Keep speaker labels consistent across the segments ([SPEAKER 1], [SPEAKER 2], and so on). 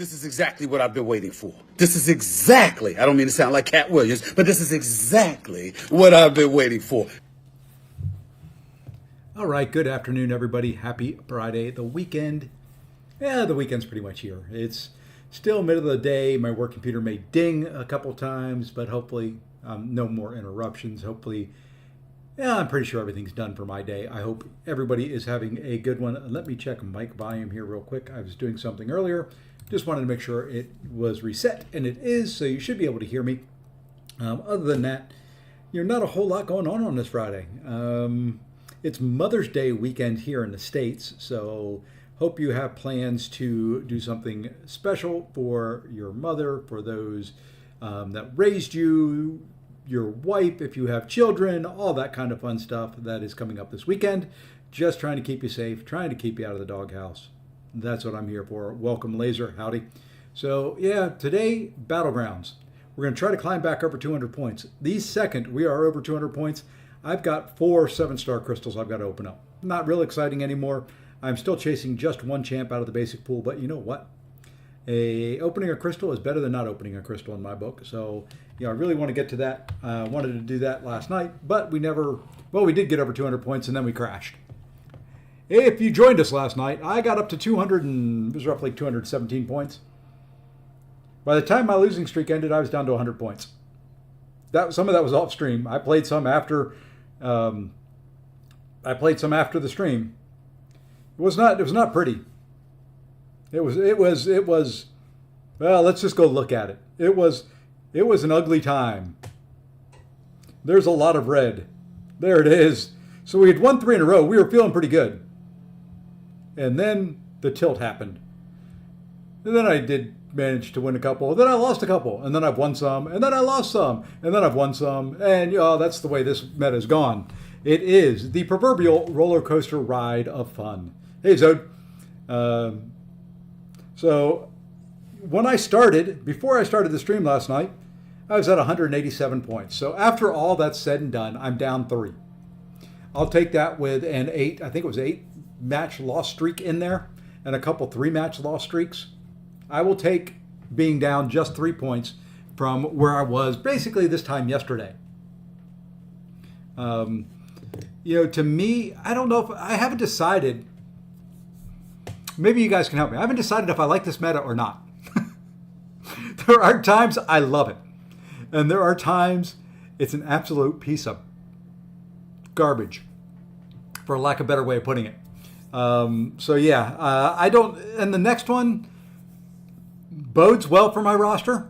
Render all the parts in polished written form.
[SPEAKER 1] This is exactly what I've been waiting for. This is exactly, I don't mean to sound like Cat Williams, but this is exactly what I've been waiting for.
[SPEAKER 2] All right, good afternoon, everybody. Happy Friday. The weekend's pretty much here. It's still middle of the day. My work computer may ding a couple times, but hopefully no more interruptions. Hopefully, I'm pretty sure everything's done for my day. I hope everybody is having a good one. Let me check mic volume here real quick. I was doing something earlier. Just wanted to make sure it was reset, and it is, so you should be able to hear me. Other than that, not a whole lot going on this Friday. It's Mother's Day weekend here in the States, so hope you have plans to do something special for your mother, for those that raised you, your wife, if you have children, all that kind of fun stuff that is coming up this weekend. Just trying to keep you safe, trying to keep you out of the doghouse. That's what I'm here for. Welcome, Laser. Howdy. So, today, Battlegrounds. We're going to try to climb back over 200 points. The second we are over 200 points, I've got 4 7-star crystals I've got to open up. Not real exciting anymore. I'm still chasing just one champ out of the basic pool, but you know what? Opening a crystal is better than not opening a crystal in my book. So, I really want to get to that. I wanted to do that last night, but we did get over 200 points and then we crashed. If you joined us last night, I got up to 217 points. By the time my losing streak ended, I was down to 100 points. Some of that was off stream. I played some after. The stream. It was not pretty. It was. Well, let's just go look at it. It was an ugly time. There's a lot of red. There it is. So we had won 3 in a row. We were feeling pretty good. And then the tilt happened. And then I did manage to win a couple. Then I lost a couple. And then I've won some. And then I lost some. And then I've won some. And that's the way this meta's gone. It is the proverbial roller coaster ride of fun. Hey, Zod. So before I started the stream last night, I was at 187 points. So after all that's said and done, I'm down 3. I'll take that with an 8 match loss streak in there and a couple 3-match loss streaks. I will take being down just 3 points from where I was basically this time yesterday. To me, I don't know if I haven't decided. Maybe you guys can help me. I haven't decided if I like this meta or not. There are times I love it. And there are times it's an absolute piece of garbage, for lack of a better way of putting it. I don't, and the next one bodes well for my roster.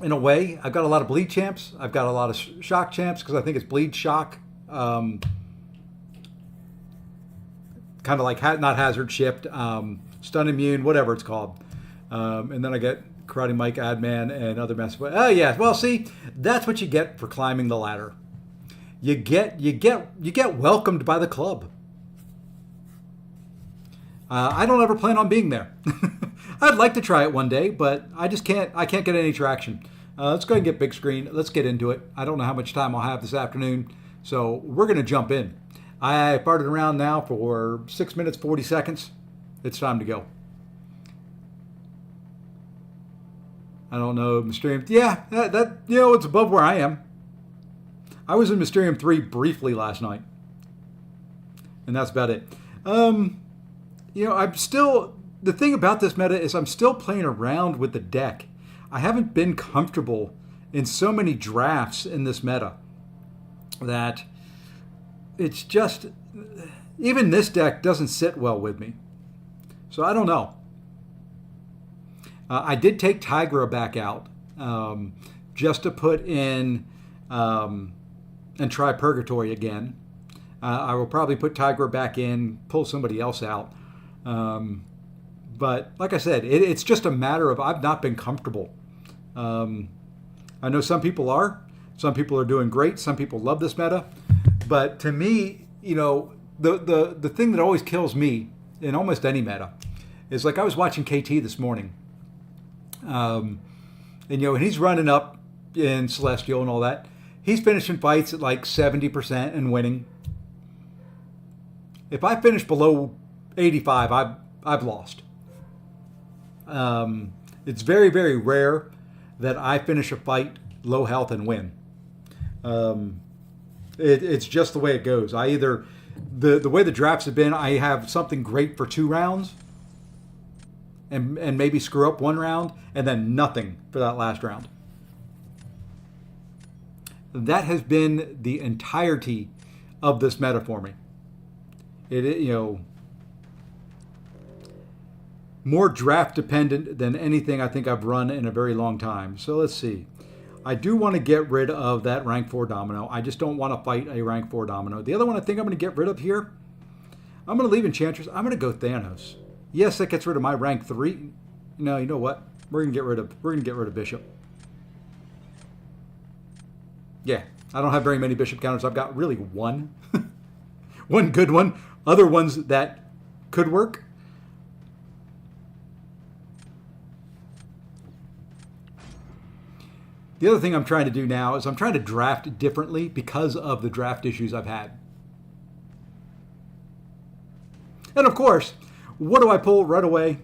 [SPEAKER 2] In a way, I've got a lot of bleed champs. I've got a lot of shock champs because I think it's bleed shock. Kind of like not hazard shift, stun immune, whatever it's called. And then I get Karate Mike, Adman, and other mess. Oh yeah, well see, that's what you get for climbing the ladder. You get welcomed by the club. I don't ever plan on being there. I'd like to try it one day, but I just can't. I can't get any traction. Let's go ahead and get big screen. Let's get into it. I don't know how much time I'll have this afternoon, so we're going to jump in. I farted around now for 6 minutes, 40 seconds. It's time to go. I don't know, Mysterium. Yeah, that it's above where I am. I was in Mysterium 3 briefly last night, and that's about it. The thing about this meta is I'm still playing around with the deck. I haven't been comfortable in so many drafts in this meta that it's just, even this deck doesn't sit well with me. So I don't know. I did take Tigra back out just to put in and try Purgatory again. I will probably put Tigra back in, pull somebody else out. But like I said, it's just a matter of I've not been comfortable. I know some people are. Some people are doing great. Some people love this meta. But to me, the thing that always kills me in almost any meta is like I was watching KT this morning. And he's running up in Celestial and all that. He's finishing fights at like 70% and winning. If I finish below 85, I've lost. It's very, very rare that I finish a fight low health and win. It's just the way it goes. I either, the way the drafts have been, I have something great for 2 rounds and maybe screw up 1 round and then nothing for that last round. That has been the entirety of this meta for me. More draft dependent than anything I think I've run in a very long time. So let's see. I do want to get rid of that rank 4 domino. I just don't want to fight a rank 4 domino. The other one I think I'm going to get rid of here, I'm going to leave Enchantress. I'm going to go Thanos. Yes, that gets rid of my rank 3. No, you know what? We're going to get rid of Bishop. Yeah, I don't have very many Bishop counters. I've got really one. One good one. Other ones that could work. The other thing I'm trying to do now is I'm trying to draft differently because of the draft issues I've had. And of course, what do I pull right away?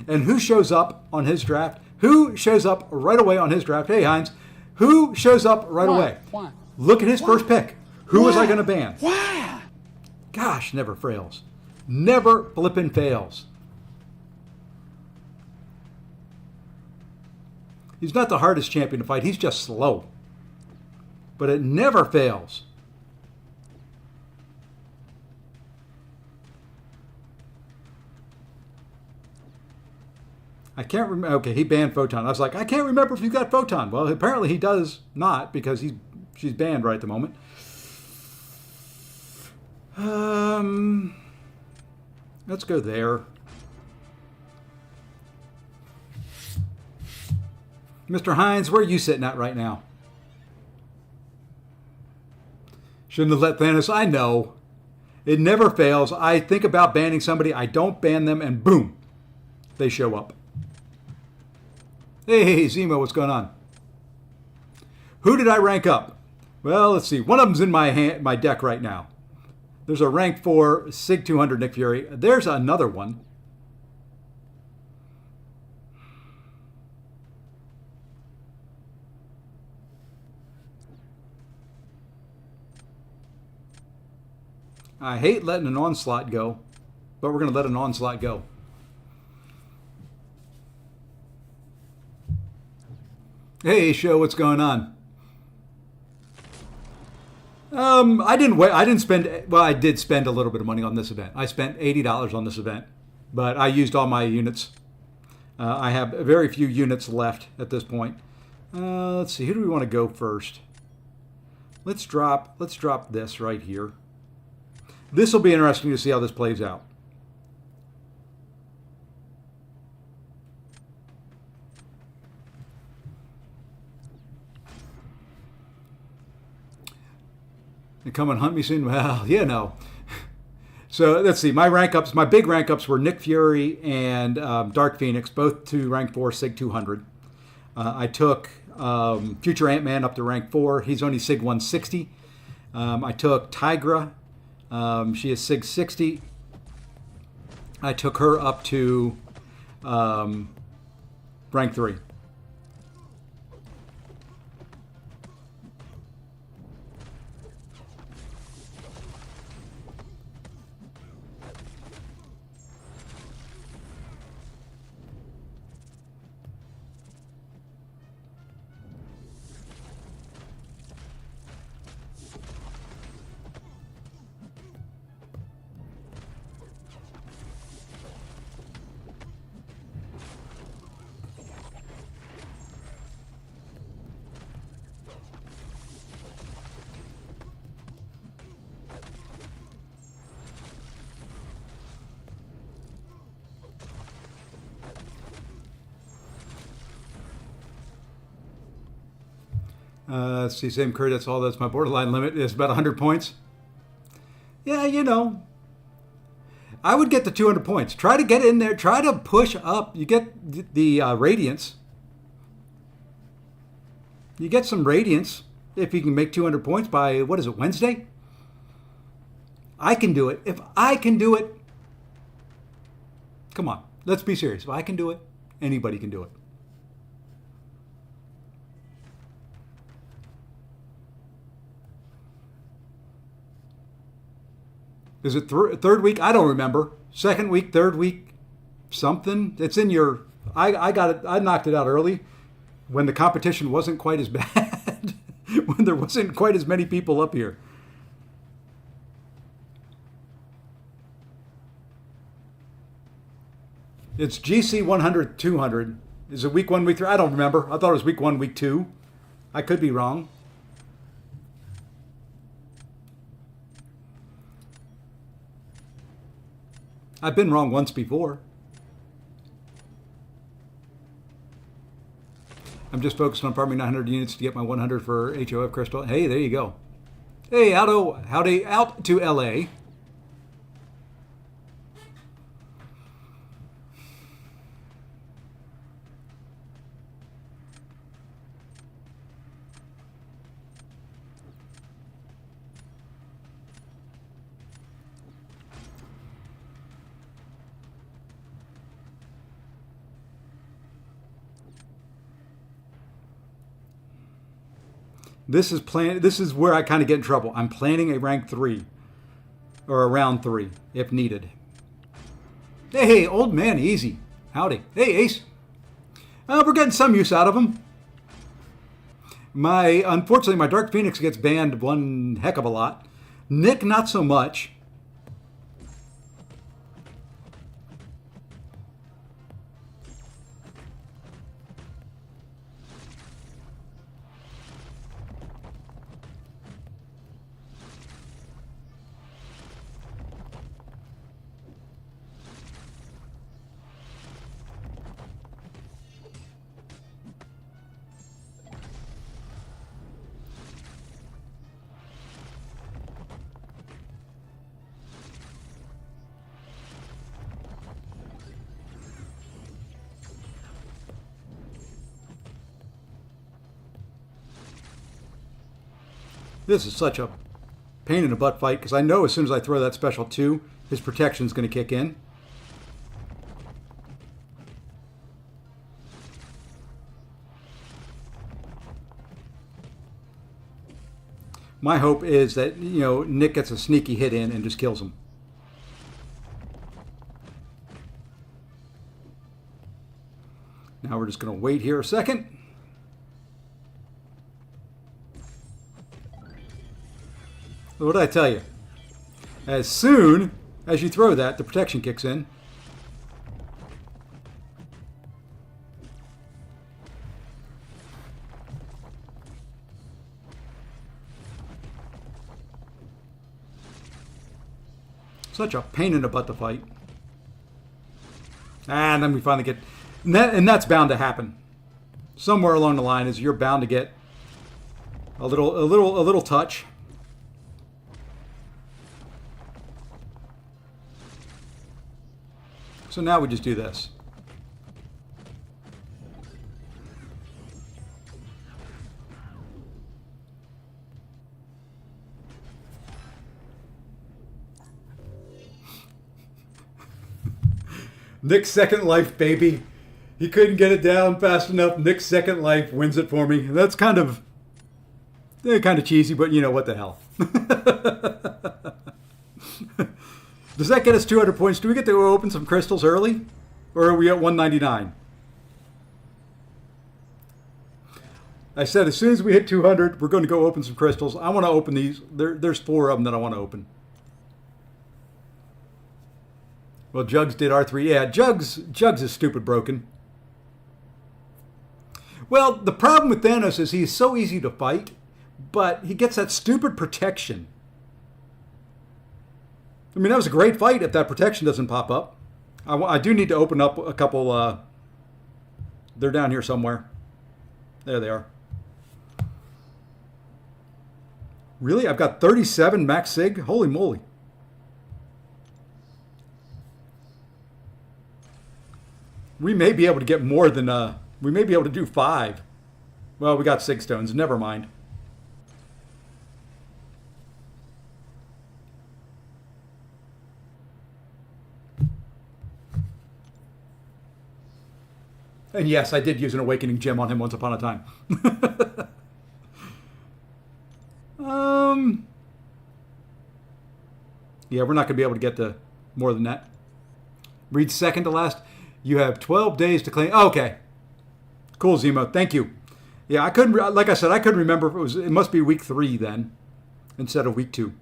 [SPEAKER 2] And who shows up on his draft? Who shows up right away on his draft? Hey, Heinz. Who shows up right away?
[SPEAKER 1] Why?
[SPEAKER 2] Look at his first pick. Who was I going to ban?
[SPEAKER 1] Why?
[SPEAKER 2] Gosh, never fails. Never flippin' fails. He's not the hardest champion to fight. He's just slow. But it never fails. I can't remember. Okay, he banned Photon. I was like, I can't remember if you got Photon. Well, apparently he does not because she's banned right at the moment. Let's go there. Mr. Hines, where are you sitting at right now? Shouldn't have let Thanos. I know. It never fails. I think about banning somebody. I don't ban them, and boom, they show up. Hey, Zemo, what's going on? Who did I rank up? Well, let's see. One of them's in my deck right now. There's a rank 4 Sig 200 Nick Fury. There's another one. I hate letting an onslaught go, but we're going to let an onslaught go. Hey, show, what's going on? I didn't spend. Well, I did spend a little bit of money on this event. I spent $80 on this event, but I used all my units. I have very few units left at this point. Let's see. Who do we want to go first? Let's drop this right here. This will be interesting to see how this plays out. You come and hunt me soon? Well, you know. So let's see. My big rank ups were Nick Fury and Dark Phoenix, both to rank 4 Sig 200. I took Future Ant-Man up to rank 4. He's only Sig 160. I took Tigra. She is Sig 60. I took her up to rank 3. Let's see, same crew, that's all. That's my borderline limit is about 100 points. Yeah, you know, I would get the 200 points. Try to get in there. Try to push up. You get the radiance. You get some radiance if you can make 200 points by, what is it, Wednesday? I can do it. If I can do it, come on, let's be serious. If I can do it, Anybody can do it. Is it third week? I don't remember. Second week, third week, something. It's in your. I got it. I knocked it out early, when the competition wasn't quite as bad, when there wasn't quite as many people up here. It's GC 100, 200. Is it week 1, week 3? I don't remember. I thought it was week 1, week 2. I could be wrong. I've been wrong once before. I'm just focused on farming 900 units to get my 100 for HOF crystal. Hey, there you go. Hey, howdy, out to LA. This is where I kind of get in trouble. I'm planning a rank 3 or a round 3 if needed. Hey, old man, easy. Howdy. Hey, Ace. We're getting some use out of him. Unfortunately, my Dark Phoenix gets banned one heck of a lot. Nick, not so much. This is such a pain in the butt fight because I know as soon as I throw that special 2, his protection is going to kick in. My hope is that, Nick gets a sneaky hit in and just kills him. Now we're just going to wait here a second. What did I tell you? As soon as you throw that, the protection kicks in. Such a pain in the butt to fight. And then we finally get... And that's bound to happen. Somewhere along the line is you're bound to get a little touch. So now we just do this. Nick's second life, baby. He couldn't get it down fast enough. Nick's second life wins it for me. That's kind of cheesy, but what the hell. Does that get us 200 points? Do we get to open some crystals early? Or are we at 199? I said as soon as we hit 200, we're going to go open some crystals. I want to open these. There's 4 of them that I want to open. Well, Jugs did R3. Yeah, Jugs is stupid broken. Well, the problem with Thanos is he's so easy to fight, but he gets that stupid protection. I mean, that was a great fight if that protection doesn't pop up. I do need to open up a couple. They're down here somewhere. There they are. Really? I've got 37 max sig? Holy moly. We may be able to get more than... we may be able to do 5. Well, we got 6 stones. Never mind. And yes, I did use an awakening gem on him once upon a time. Yeah, we're not going to be able to get to more than that. Read second to last. You have 12 days to claim. Oh, okay. Cool, Zemo. Thank you. Yeah, I couldn't, like I said, I couldn't remember if it must be week 3 then, instead of week 2.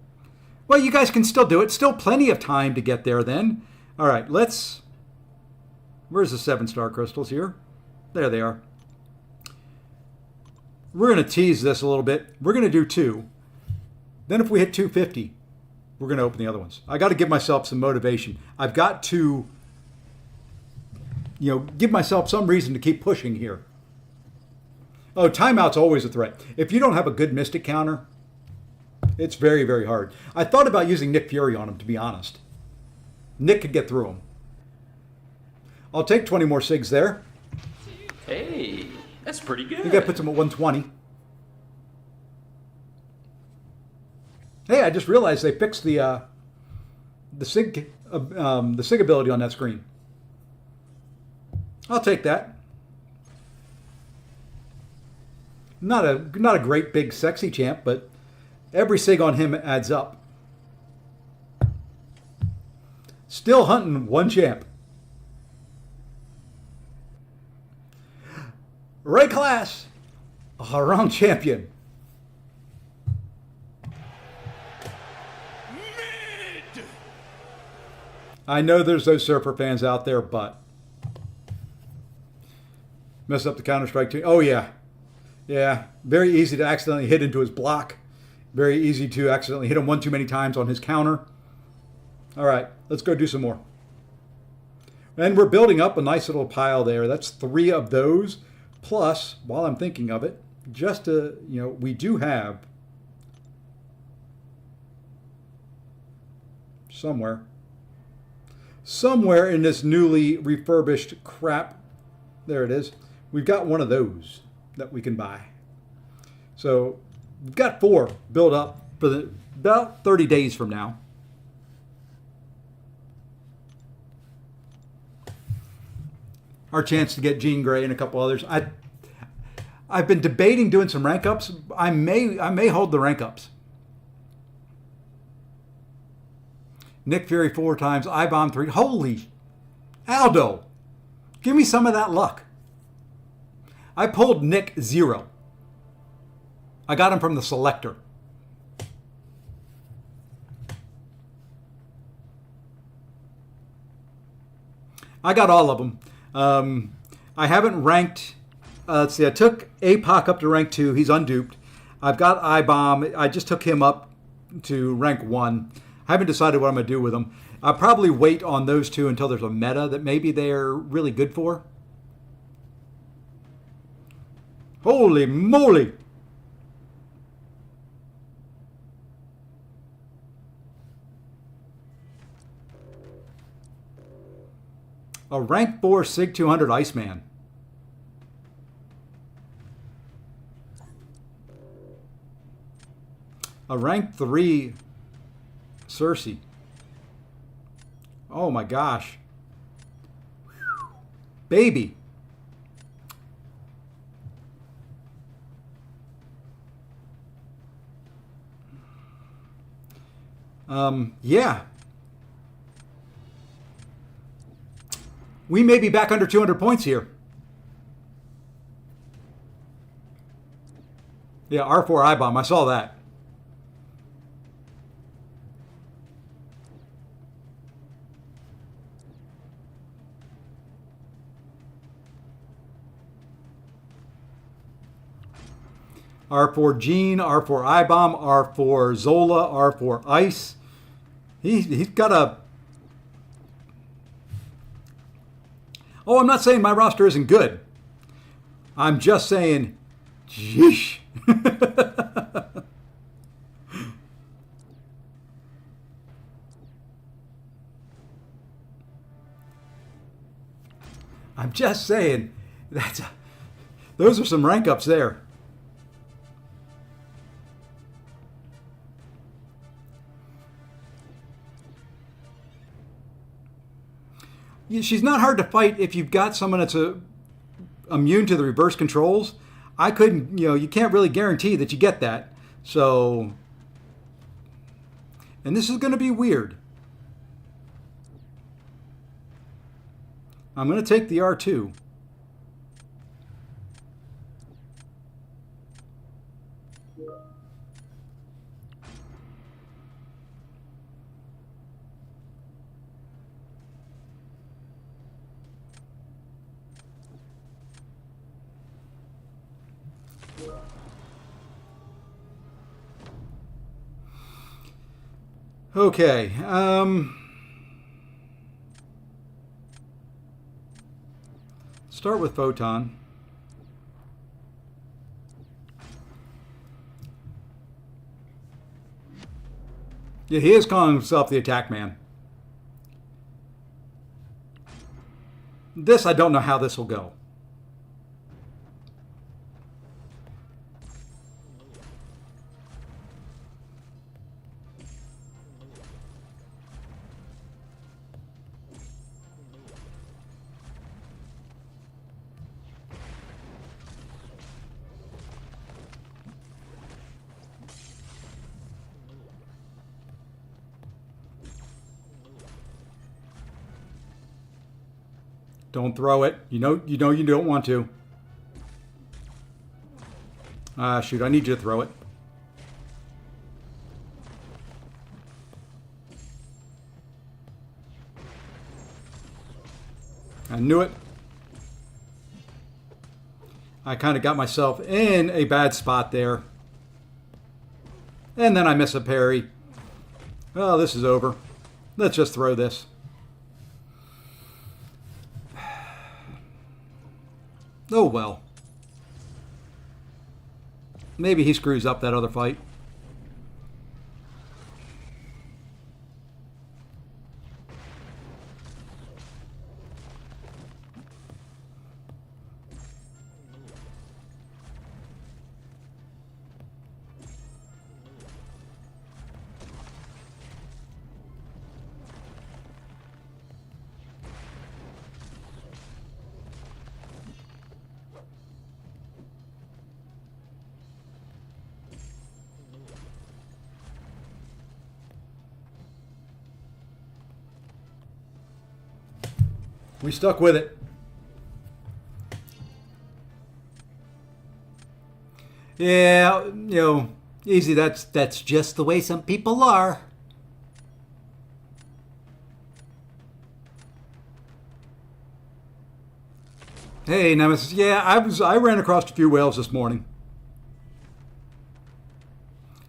[SPEAKER 2] Well, you guys can still do it. Still plenty of time to get there then. All right, where's the 7-star crystals here? There they are. We're going to tease this a little bit. We're going to do 2. Then if we hit 250, we're going to open the other ones. I got to give myself some motivation. I've got to, give myself some reason to keep pushing here. Oh, timeout's always a threat. If you don't have a good Mystic counter, it's very, very hard. I thought about using Nick Fury on him, to be honest. Nick could get through him. I'll take 20 more SIGs there.
[SPEAKER 3] Hey, that's pretty good.
[SPEAKER 2] I think that puts him at 120. Hey, I just realized they fixed the SIG ability on that screen. I'll take that. Not a great big sexy champ, but every SIG on him adds up. Still hunting one champ. Ray Class, wrong champion.
[SPEAKER 3] Mid.
[SPEAKER 2] I know there's those Surfer fans out there, but mess up the Counter-Strike team. Oh, yeah. Yeah. Very easy to accidentally hit into his block. Very easy to accidentally hit him one too many times on his counter. All right, let's go do some more. And we're building up a nice little pile there. That's 3 of those. Plus, while I'm thinking of it, just to, we do have somewhere in this newly refurbished crap, there it is, we've got one of those that we can buy. So we've got 4 built up for about 30 days from now. Our chance to get Jean Grey and a couple others. I've been debating doing some rank ups. I may hold the rank ups. Nick Fury 4 times, I-Bomb 3. Holy Aldo, give me some of that luck. I pulled Nick 0. I got him from the selector. I got all of them. I haven't ranked. Let's see. I took APOC up to rank 2. He's unduped. I've got I-Bomb. I just took him up to rank 1. I haven't decided what I'm going to do with him. I'll probably wait on those 2 until there's a meta that maybe they're really good for. Holy moly! A rank 4 SIG 200 Iceman. A rank 3 Cersei. Oh my gosh. Baby. Yeah. We may be back under 200 points here. Yeah, R4 I-Bomb. I saw that. R4 Jean, R4 I-Bomb, R4 Zola, R4 Ice. He's got a... Oh, I'm not saying my roster isn't good. I'm just saying, sheesh. I'm just saying, those are some rank ups there. She's not hard to fight if you've got someone that's immune to the reverse controls, I couldn't, you can't really guarantee that you get that. So, and this is going to be weird. I'm going to take the R2. Okay. Start with Photon. Yeah, he is calling himself the Attack Man. This, I don't know how this will go. Don't throw it. You know you don't want to. Shoot, I need you to throw it. I knew it. I kind of got myself in a bad spot there. And then I miss a parry. Oh, this is over. Let's just throw this. Oh well. Maybe he screws up that other fight. We stuck with it. Yeah, easy. That's just the way some people are. Hey, Nemesis. Yeah, I ran across a few whales this morning.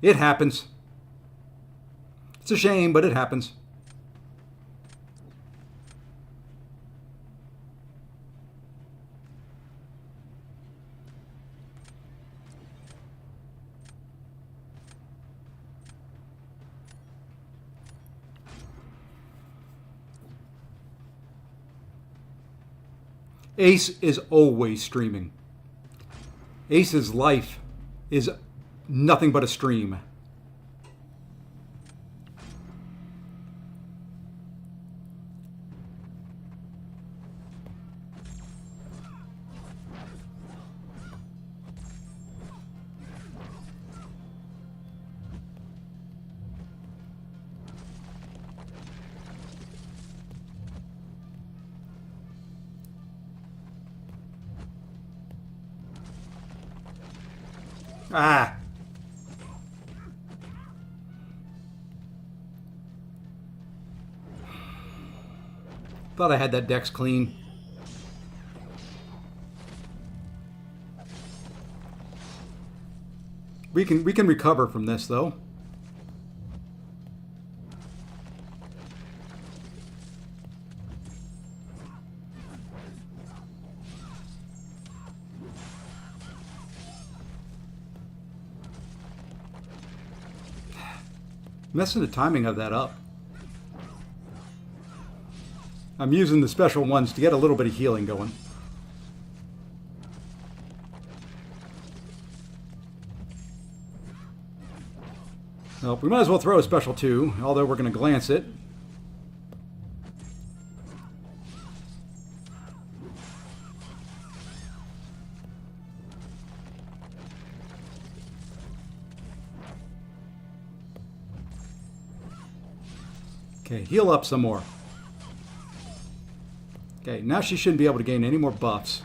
[SPEAKER 2] It happens. It's a shame, but it happens. Ace is always streaming. Ace's life is nothing but a stream. Ah. Thought I had that dex clean. We can recover from this though. Messing the timing of that up. I'm using the special ones to get a little bit of healing going. Well, we might as well throw a special 2, although we're going to glance it. Okay, heal up some more. Okay, now she shouldn't be able to gain any more buffs.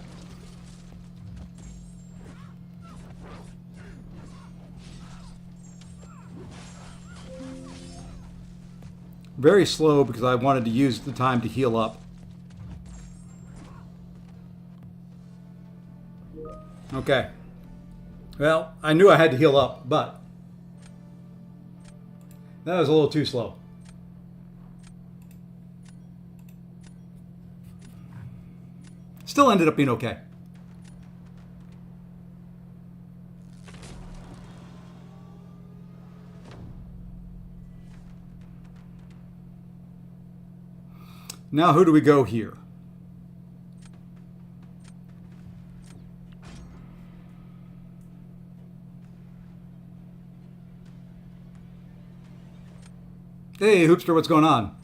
[SPEAKER 2] Very slow because I wanted to use the time to heal up. Okay. Well, I knew I had to heal up, but that was a little too slow. Still ended up being okay. Now, who do we go here? Hey, Hoopster, what's going on?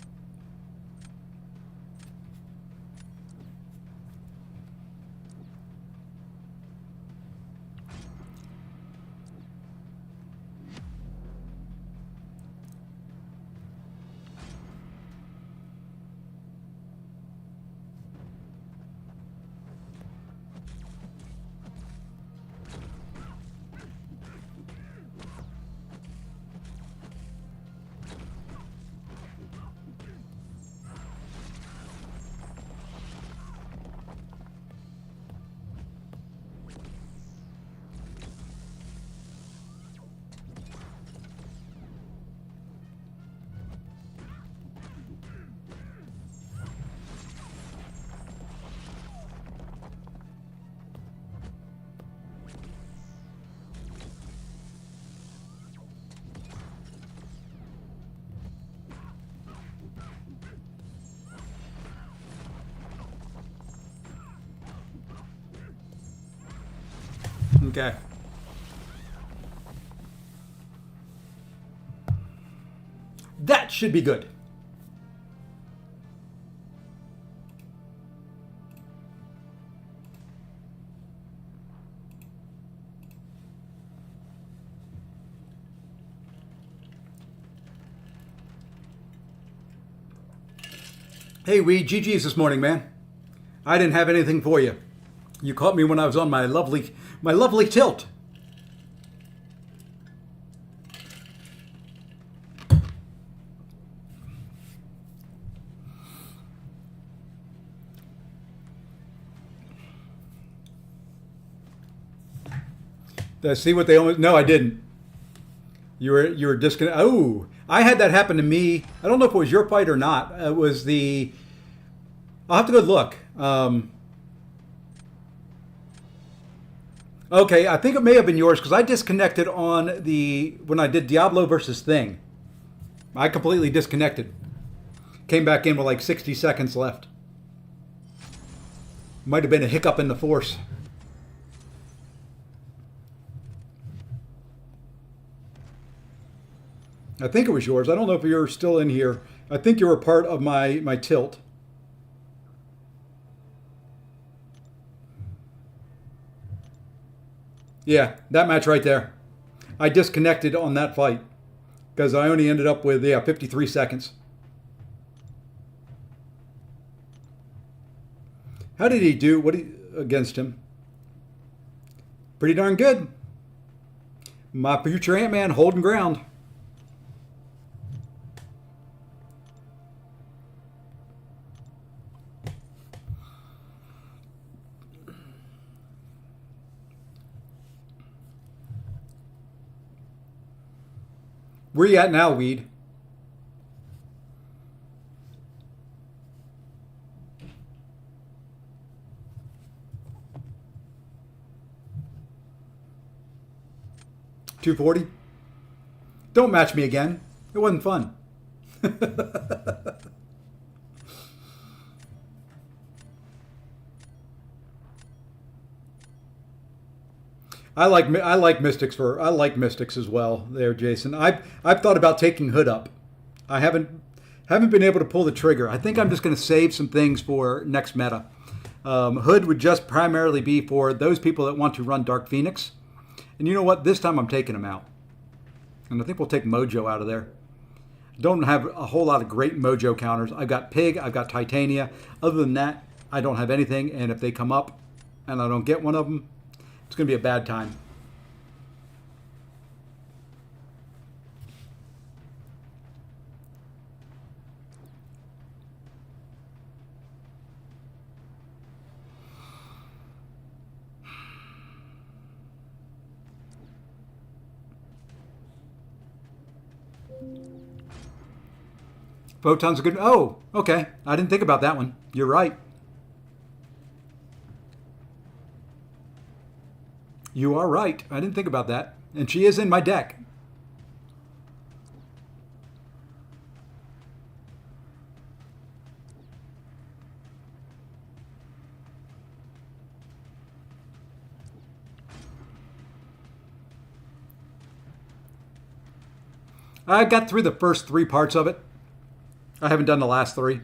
[SPEAKER 2] Okay. That should be good. Hey, Wee, GG's this morning, man. I didn't have anything for you. You caught me when I was on my lovely tilt. Did I see what they almost? No, I didn't. You were disconnected. Oh, I had that happen to me. I don't know if it was your fight or not. It was the. I'll have to go look. Okay, I think it may have been yours because I disconnected on when I did Diablo versus Thing. I completely disconnected. Came back in with like 60 seconds left. Might have been a hiccup in the force. I think it was yours. I don't know if you're still in here. I think you were part of my tilt. Yeah, that match right there. I disconnected on that fight because I only ended up with 53 seconds. How did he do? Against him? Pretty darn good. My future Ant-Man holding ground. Where you at now, Weed? $240? Don't match me again. It wasn't fun. I like Mystics as well there, Jason. I've thought about taking Hood up. I haven't been able to pull the trigger. I think I'm just going to save some things for next meta. Hood would just primarily be for those people that want to run Dark Phoenix. And you know what? This time I'm taking him out. And I think we'll take Mojo out of there. Don't have a whole lot of great mojo counters. I've got Pig, I've got Titania. Other than that, I don't have anything. And if they come up and I don't get one of them, it's going to be a bad time. Photon's a good... Oh, okay. I didn't think about that one. You're right. You are right. I didn't think about that. And she is in my deck. I got through the first 3 parts of it. I haven't done the last 3.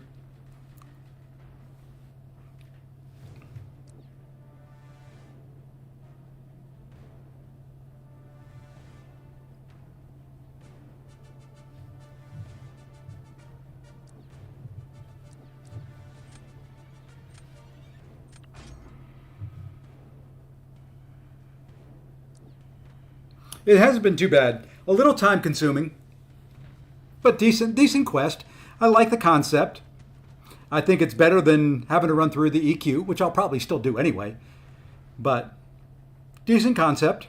[SPEAKER 2] It hasn't been too bad. A little time consuming, but decent quest. I like the concept. I think it's better than having to run through the EQ, which I'll probably still do anyway. But decent concept.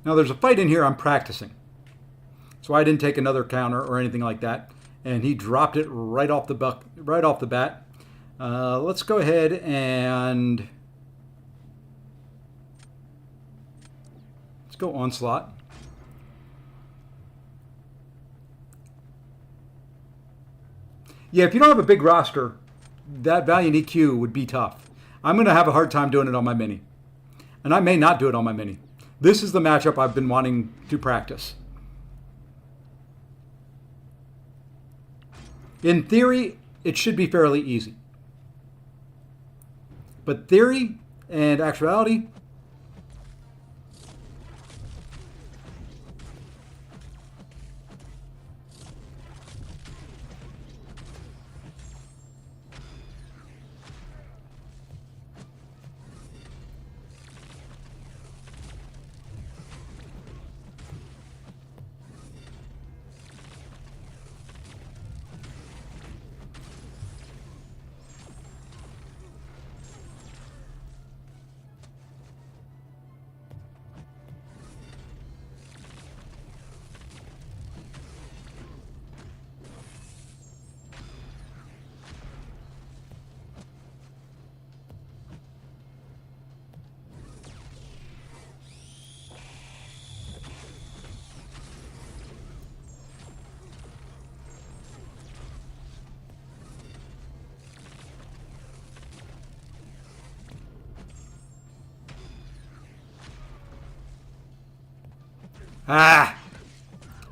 [SPEAKER 2] Now there's a fight in here I'm practicing. So I didn't take another counter or anything like that. And he dropped it right off the bat. Let's go ahead and let's go Onslaught. Yeah, if you don't have a big roster, that Valiant EQ would be tough. I'm going to have a hard time doing it on my mini. And I may not do it on my mini. This is the matchup I've been wanting to practice. In theory, it should be fairly easy. But theory and actuality,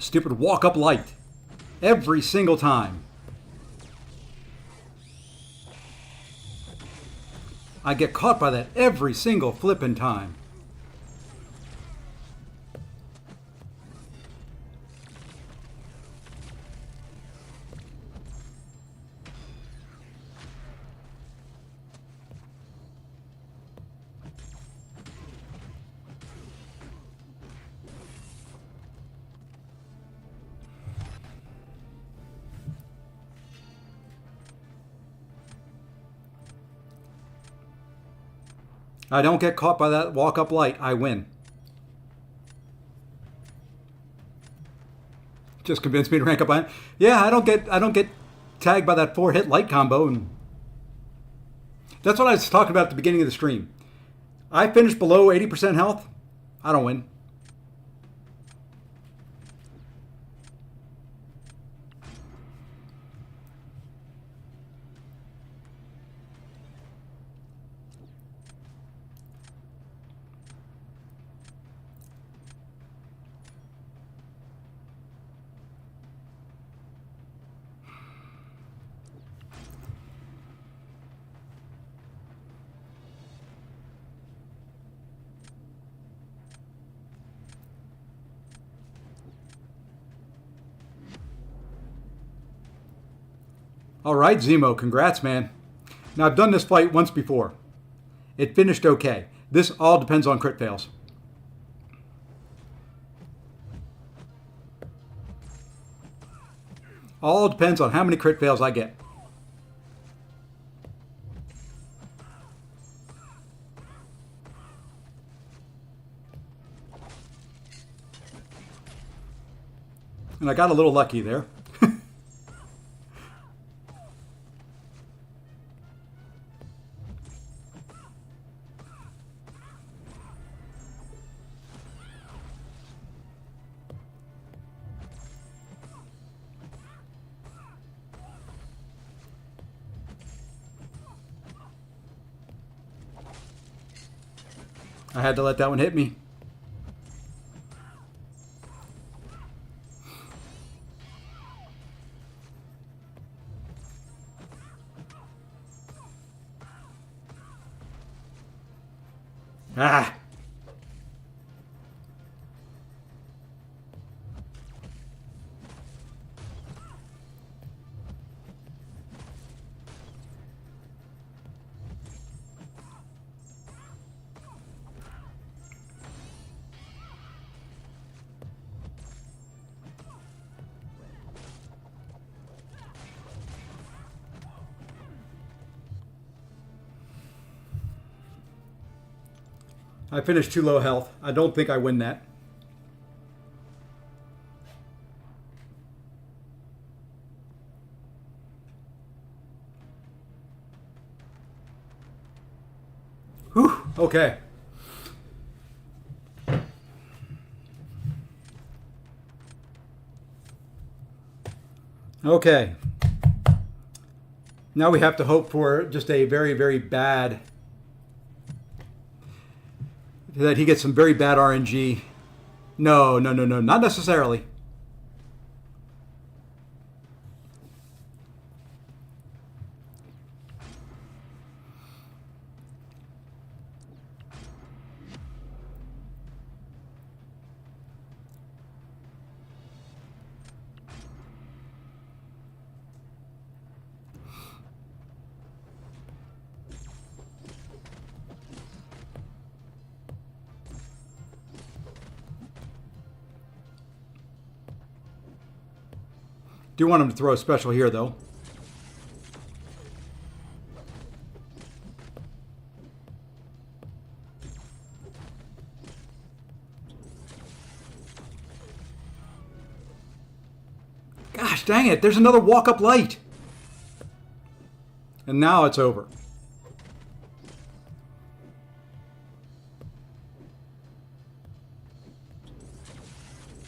[SPEAKER 2] stupid walk-up light. Every single time. I get caught by that every single flippin' time. I don't get caught by that walk-up light, I win. Just convinced me to rank up on it. Yeah, I don't get tagged by that 4-hit light combo, and that's what I was talking about at the beginning of the stream. I finish below 80% health, I don't win. All right, Zemo, congrats, man. Now, I've done this fight once before. It finished okay. This all depends on crit fails. All depends on how many crit fails I get. And I got a little lucky there. I had to let that one hit me. Ah! I finished too low health. I don't think I win that. Whew, okay. Okay. Now we have to hope for just a very, very bad... that he gets some very bad RNG. No, not necessarily. Do want him to throw a special here, though. Gosh dang it, there's another walk-up light. And now it's over.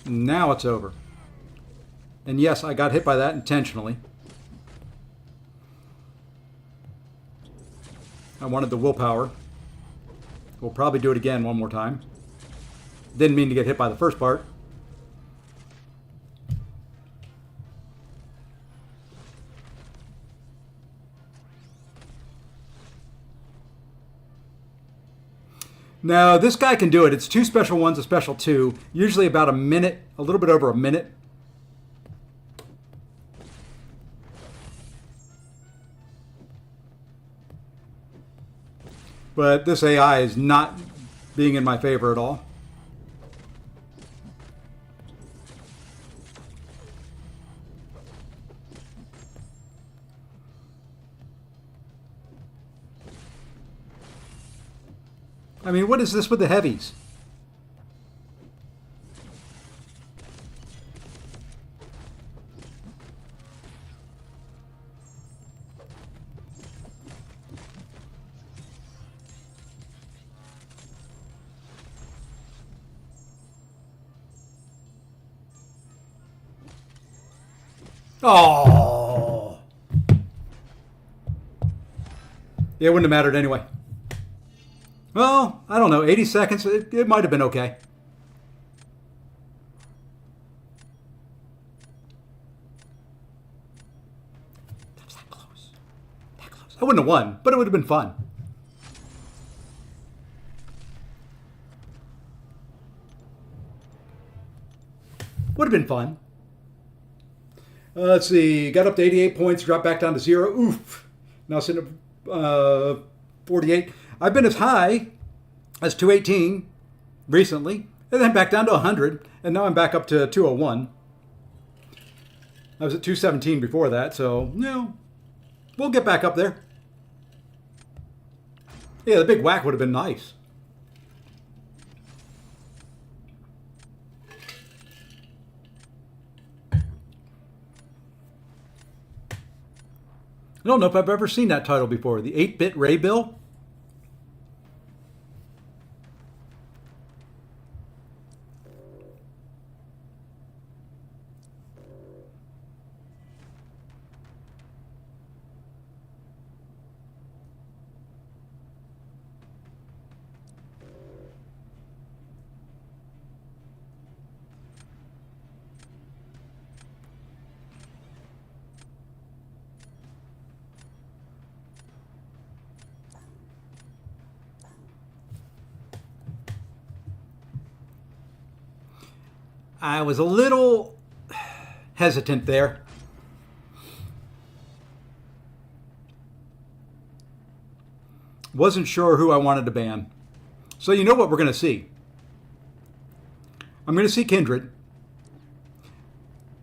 [SPEAKER 2] Now it's over. And yes, I got hit by that intentionally. I wanted the willpower. We'll probably do it again one more time. Didn't mean to get hit by the first part. Now, this guy can do it. It's 2 special 1s, a special 2. Usually about a minute, a little bit over a minute. But this AI is not being in my favor at all. I mean, what is this with the heavies? Oh! Yeah, it wouldn't have mattered anyway. Well, I don't know. 80 seconds, it might have been okay. That was that close. That close. I wouldn't have won, but it would have been fun. Would have been fun. Let's see. Got up to 88 points, dropped back down to 0. Oof. Now sitting at 48. I've been as high as 218 recently, and then back down to 100, and now I'm back up to 201. I was at 217 before that, so, we'll get back up there. Yeah, the big whack would have been nice. I don't know if I've ever seen that title before. The 8-Bit Ray Bill? I was a little hesitant there. Wasn't sure who I wanted to ban. So you know what we're going to see. I'm going to see Kindred.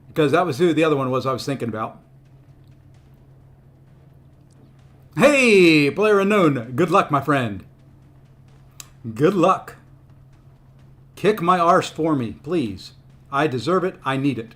[SPEAKER 2] Because that was who the other one was I was thinking about. Hey, player unknown. Good luck, my friend. Good luck. Kick my arse for me, please. I deserve it. I need it.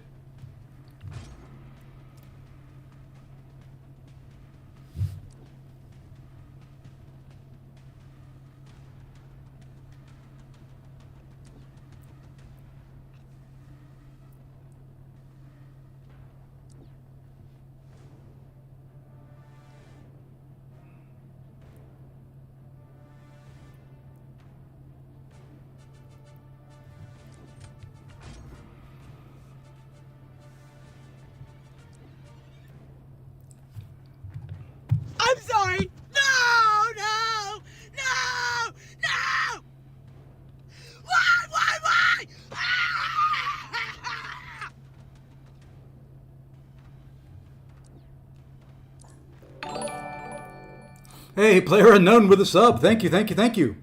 [SPEAKER 4] I'm sorry! No! No! No! No! Why?
[SPEAKER 2] Hey, player unknown with a sub. Thank you, thank you, thank you.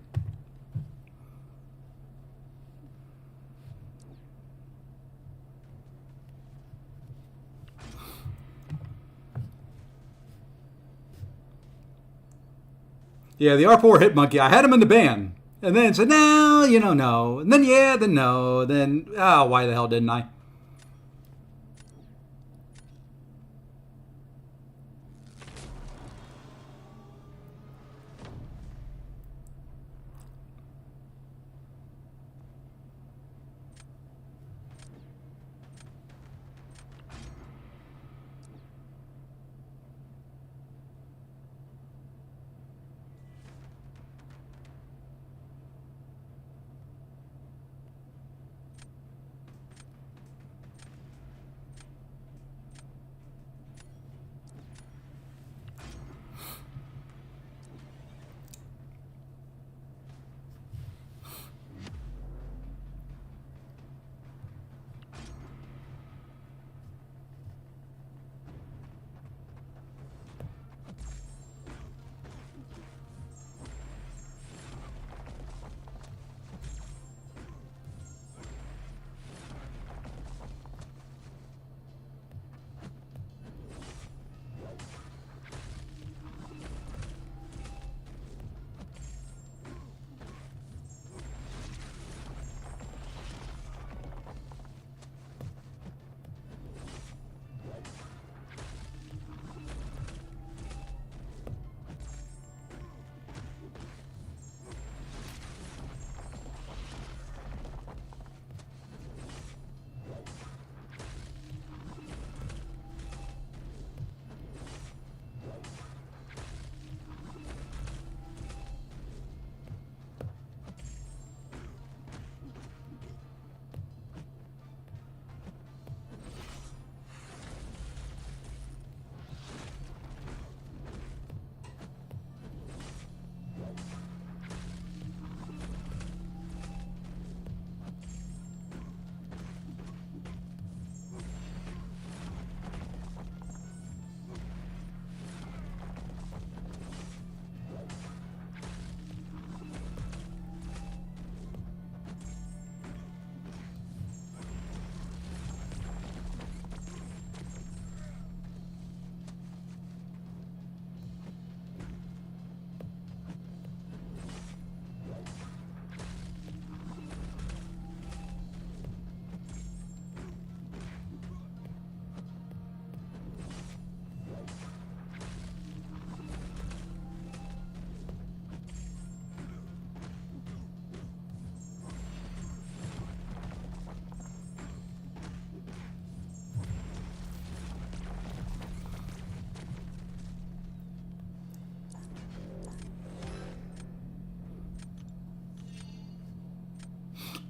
[SPEAKER 2] Yeah, the R4 hit monkey. I had him in the ban. And then said, no, no. And then yeah, then no. Then, why the hell didn't I?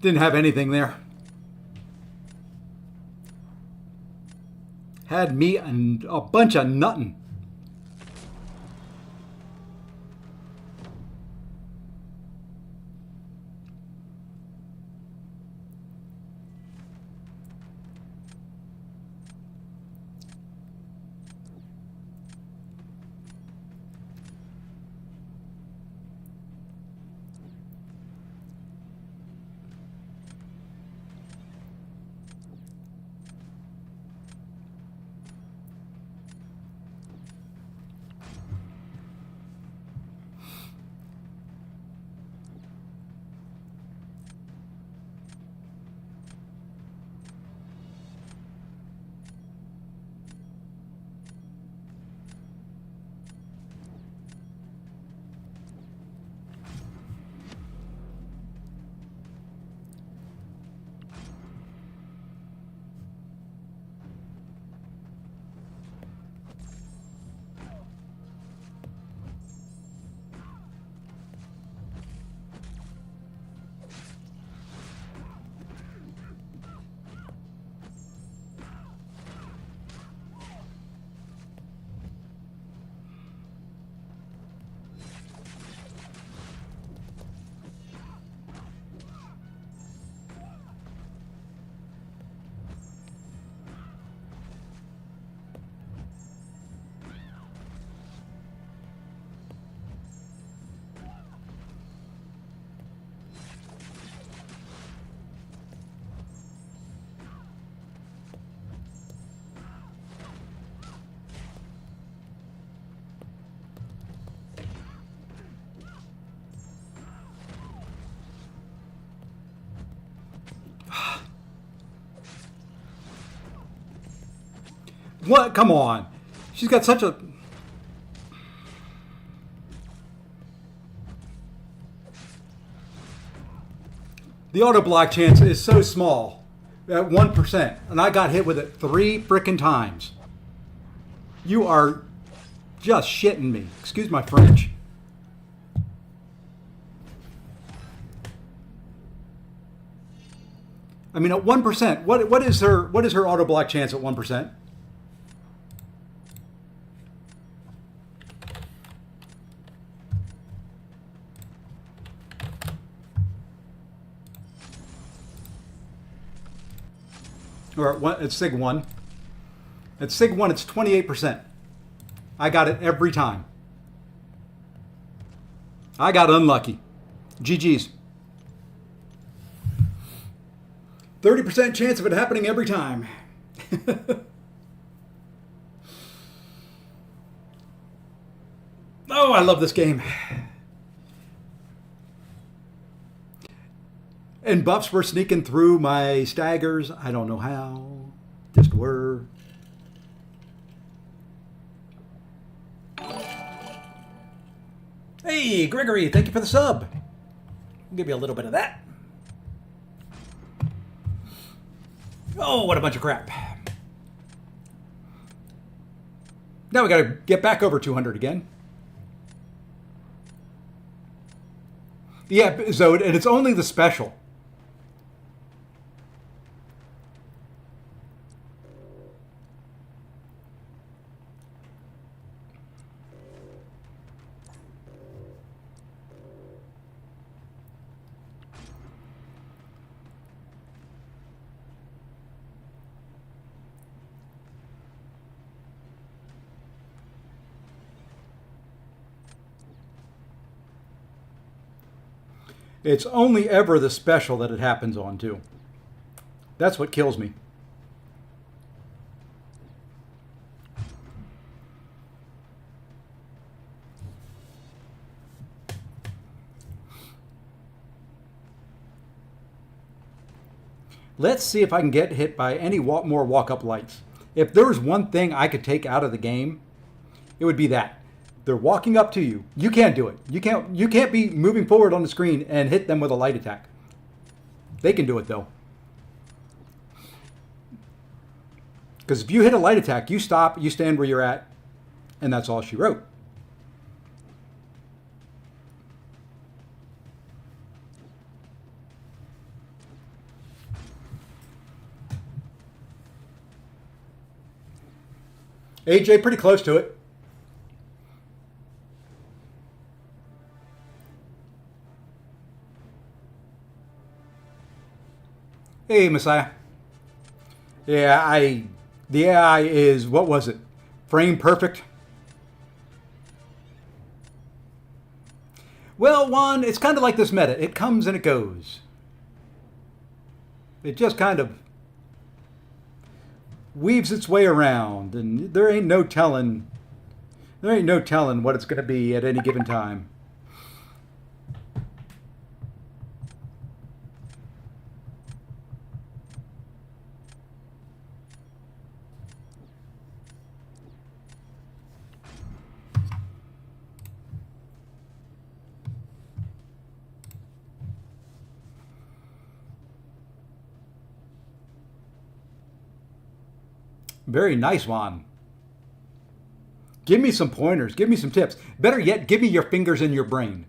[SPEAKER 2] Didn't have anything there. Had me and a bunch of nuttin'. What? Come on. She's got such a... The auto block chance is so small at 1%, and I got hit with it 3 frickin' times. You are just shitting me. Excuse my French. I mean, at 1%, what is her auto block chance at 1%? Or it's Sig 1. At Sig 1, it's 28%. I got it every time. I got unlucky. GG's. 30% chance of it happening every time. Oh, I love this game. And buffs were sneaking through my staggers. I don't know how. Just were. Hey, Gregory, thank you for the sub. I'll give you a little bit of that. Oh, what a bunch of crap. Now we got to get back over 200 again. Yeah, so and it's only the special. It's only ever the special that it happens on, too. That's what kills me. Let's see if I can get hit by any more walk-up lights. If there was one thing I could take out of the game, it would be that. They're walking up to you. You can't do it. You can't be moving forward on the screen and hit them with a light attack. They can do it, though. Because if you hit a light attack, you stop, you stand where you're at, and that's all she wrote. AJ, pretty close to it. Hey, Messiah. Yeah, the AI is, what was it? Frame perfect? Well, Juan, it's kind of like this meta. It comes and it goes. It just kind of weaves its way around, and there ain't no telling what it's going to be at any given time. Very nice, Juan. Give me some pointers. Give me some tips. Better yet, give me your fingers and your brain.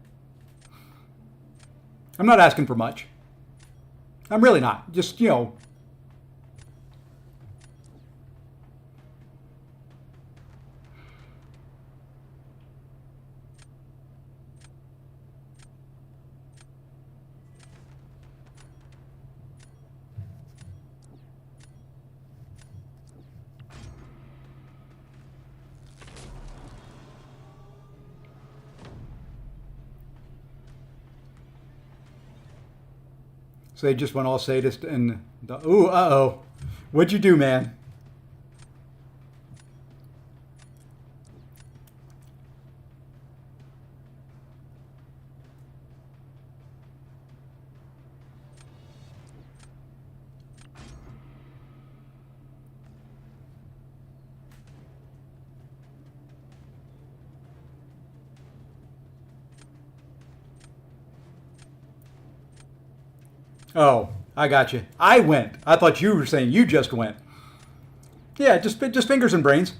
[SPEAKER 2] I'm not asking for much. I'm really not. Just, So they just went all sadist and ooh, uh-oh. What'd you do, man? Oh, I got you. I went. I thought you were saying you just went. Yeah, just fingers and brains.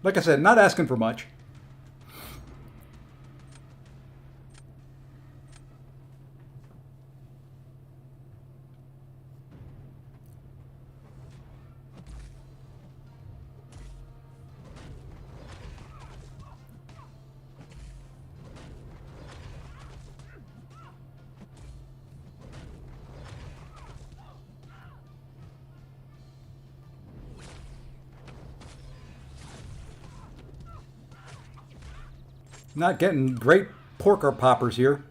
[SPEAKER 2] Like I said, not asking for much. Not getting great porker poppers here.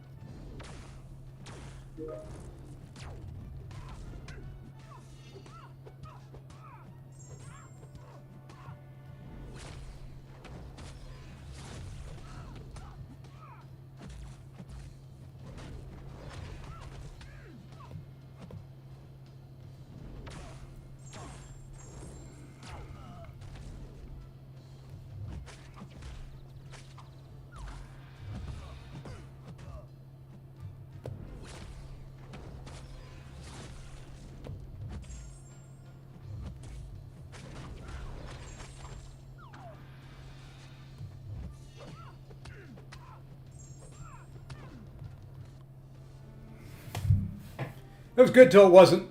[SPEAKER 2] It was good till it wasn't.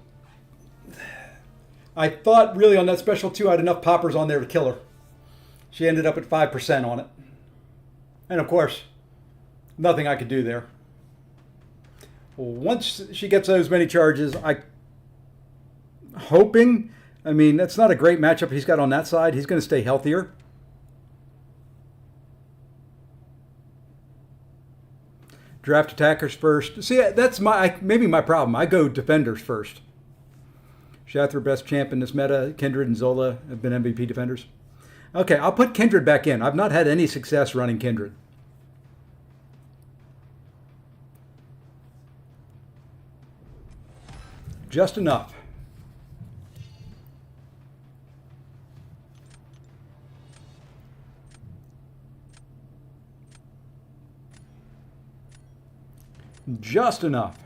[SPEAKER 2] I thought really on that special 2 I had enough poppers on there to kill her. She ended up at 5% on it. And of course, nothing I could do there. Once she gets those many charges, hoping, I mean, that's not a great matchup he's got on that side. He's going to stay healthier. Draft attackers first. See, that's maybe my problem. I go defenders first. Shathra, best champ in this meta. Kindred and Zola have been MVP defenders. Okay, I'll put Kindred back in. I've not had any success running Kindred. Just enough. Just enough.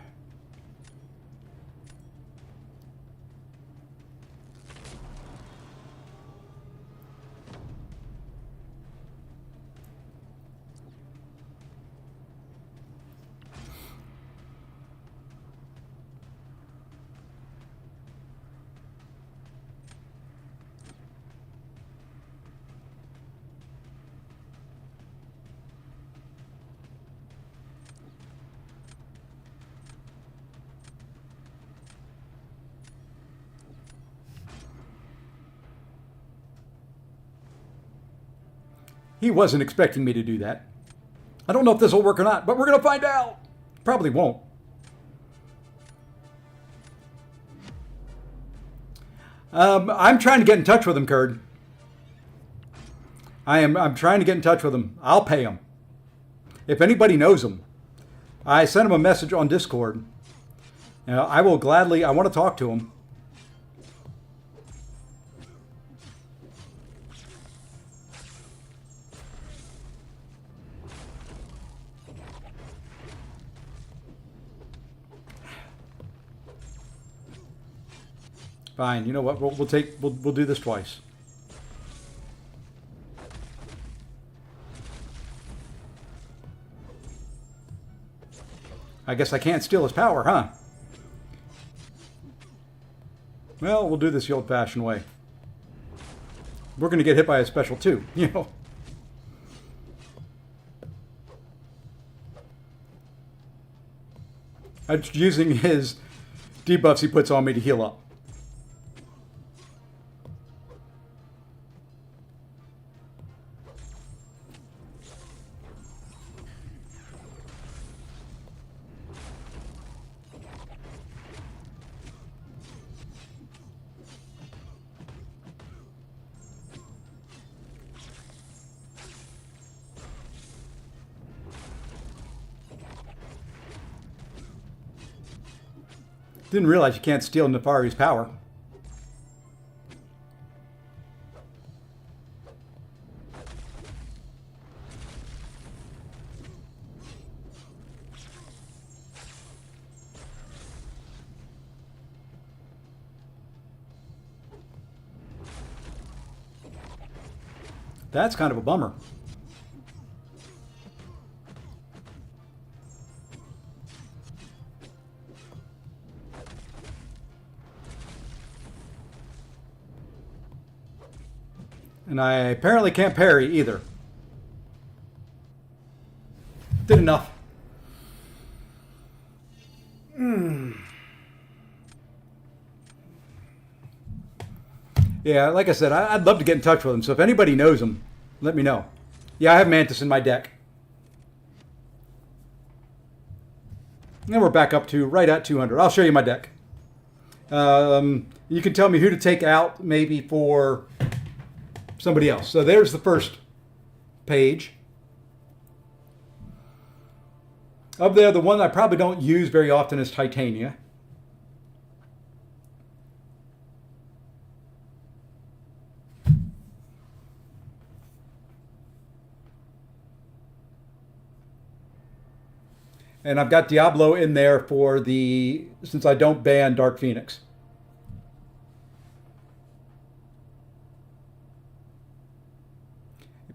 [SPEAKER 2] He wasn't expecting me to do that. I don't know if this will work or not, but we're going to find out. Probably won't. I'm trying to get in touch with him, Kurd. I'm trying to get in touch with him. I'll pay him. If anybody knows him, I sent him a message on Discord. I will gladly, I want to talk to him. Fine. You know what? We'll do this twice. I guess I can't steal his power, huh? Well, we'll do this the old-fashioned way. We're going to get hit by a special too, you know. I'm using his debuffs he puts on me to heal up. Didn't realize you can't steal Nefari's power. That's kind of a bummer. And I apparently can't parry either. Did enough. Yeah, like I said, I'd love to get in touch with him. So if anybody knows him, let me know. Yeah, I have Mantis in my deck. And we're back up to right at 200. I'll show you my deck. You can tell me who to take out maybe for somebody else. So there's the first page. Up there, the one I probably don't use very often is Titania. And I've got Diablo in there for since I don't ban Dark Phoenix.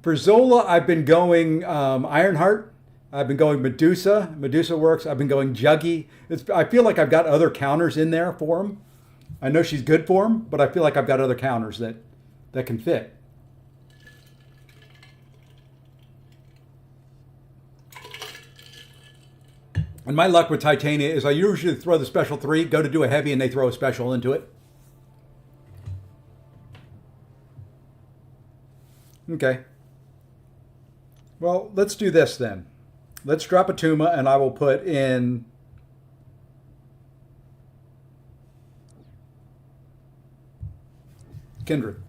[SPEAKER 2] For Zola, I've been going Ironheart. I've been going Medusa. Medusa works. I've been going Juggy. I feel like I've got other counters in there for him. I know she's good for him, but I feel like I've got other counters that can fit. And my luck with Titania is I usually throw the special 3, go to do a heavy, and they throw a special into it. Okay. Well, let's do this then. Let's drop a Tuma, and I will put in Kindred.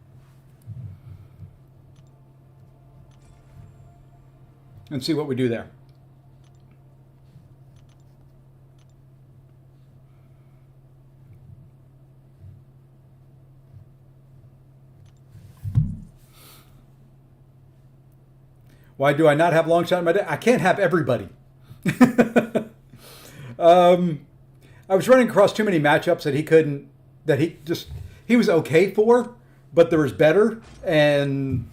[SPEAKER 2] And see what we do there. Why do I not have long shot in my deck? I can't have everybody. I was running across too many matchups that he was okay for, but there was better, and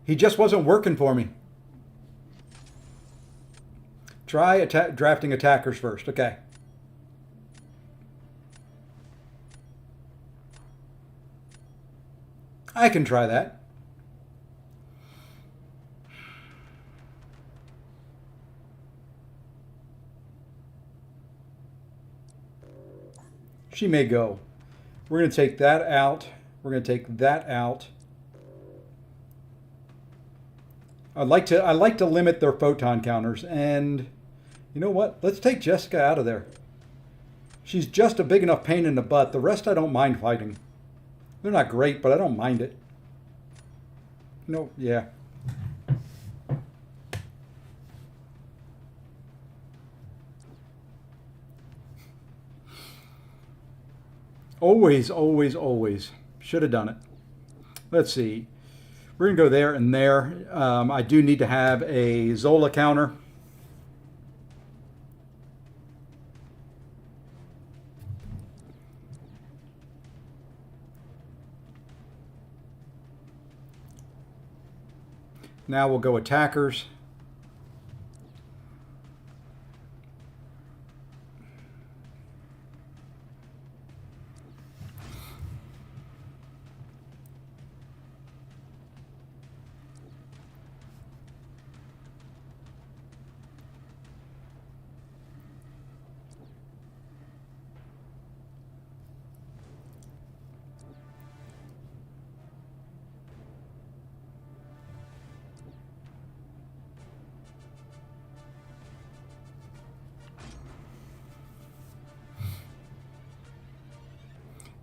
[SPEAKER 2] he just wasn't working for me. Try drafting attackers first. Okay. I can try that. She may go. We're going to take that out. We're going to take that out. I like to limit their photon counters, and you know what? Let's take Jessica out of there. She's just a big enough pain in the butt. The rest I don't mind fighting. They're not great, but I don't mind it. No, yeah. Always, always, always. Should have done it. Let's see. We're going to go there and there. I do need to have a Zola counter. Now we'll go attackers.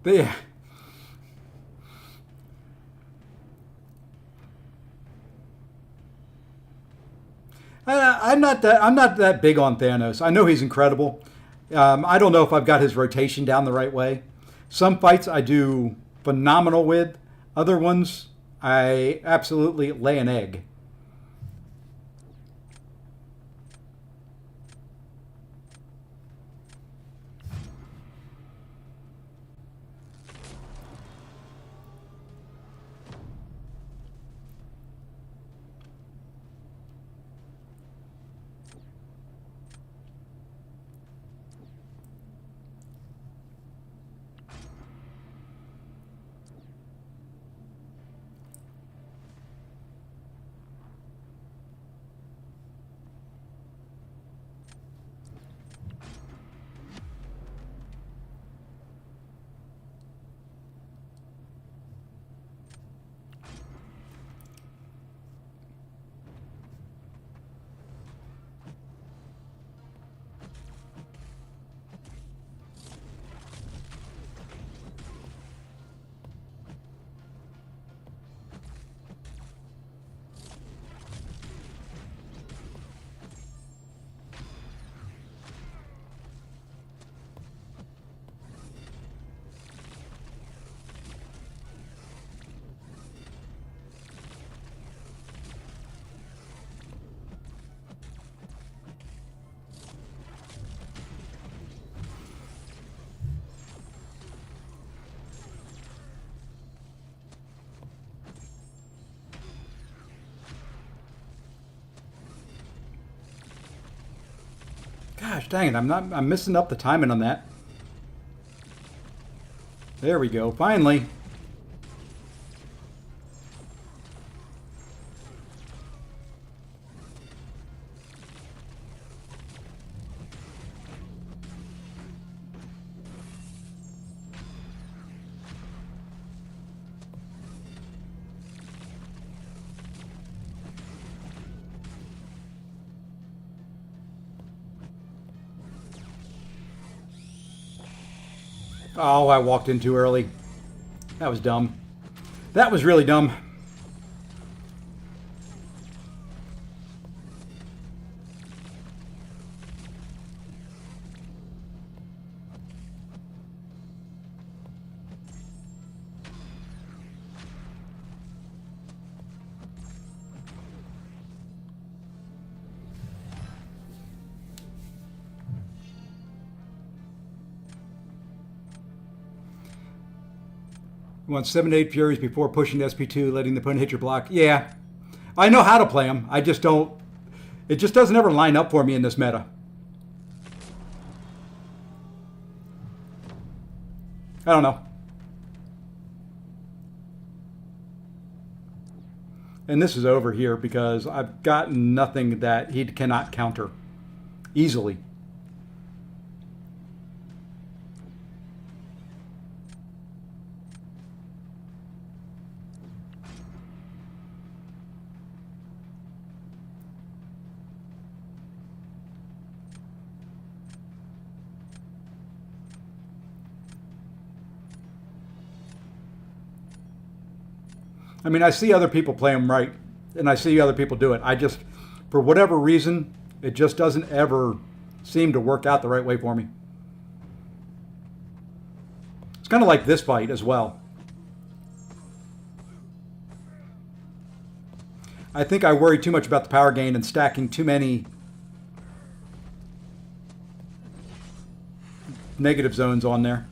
[SPEAKER 2] Yeah. I'm not that big on Thanos. I know he's incredible. I don't know if I've got his rotation down the right way. Some fights I do phenomenal with. Other ones I absolutely lay an egg. Gosh dang it, I'm messing up the timing on that. There we go, finally. Oh, I walked in too early. That was dumb. That was really dumb. You want 7 to 8 Furies before pushing to SP2, letting the opponent hit your block. Yeah, I know how to play them. I just don't. It just doesn't ever line up for me in this meta. I don't know. And this is over here because I've got nothing that he cannot counter easily. I mean, I see other people play them right, and I see other people do it. I just, for whatever reason, it just doesn't ever seem to work out the right way for me. It's kind of like this fight as well. I think I worry too much about the power gain and stacking too many negative zones on there.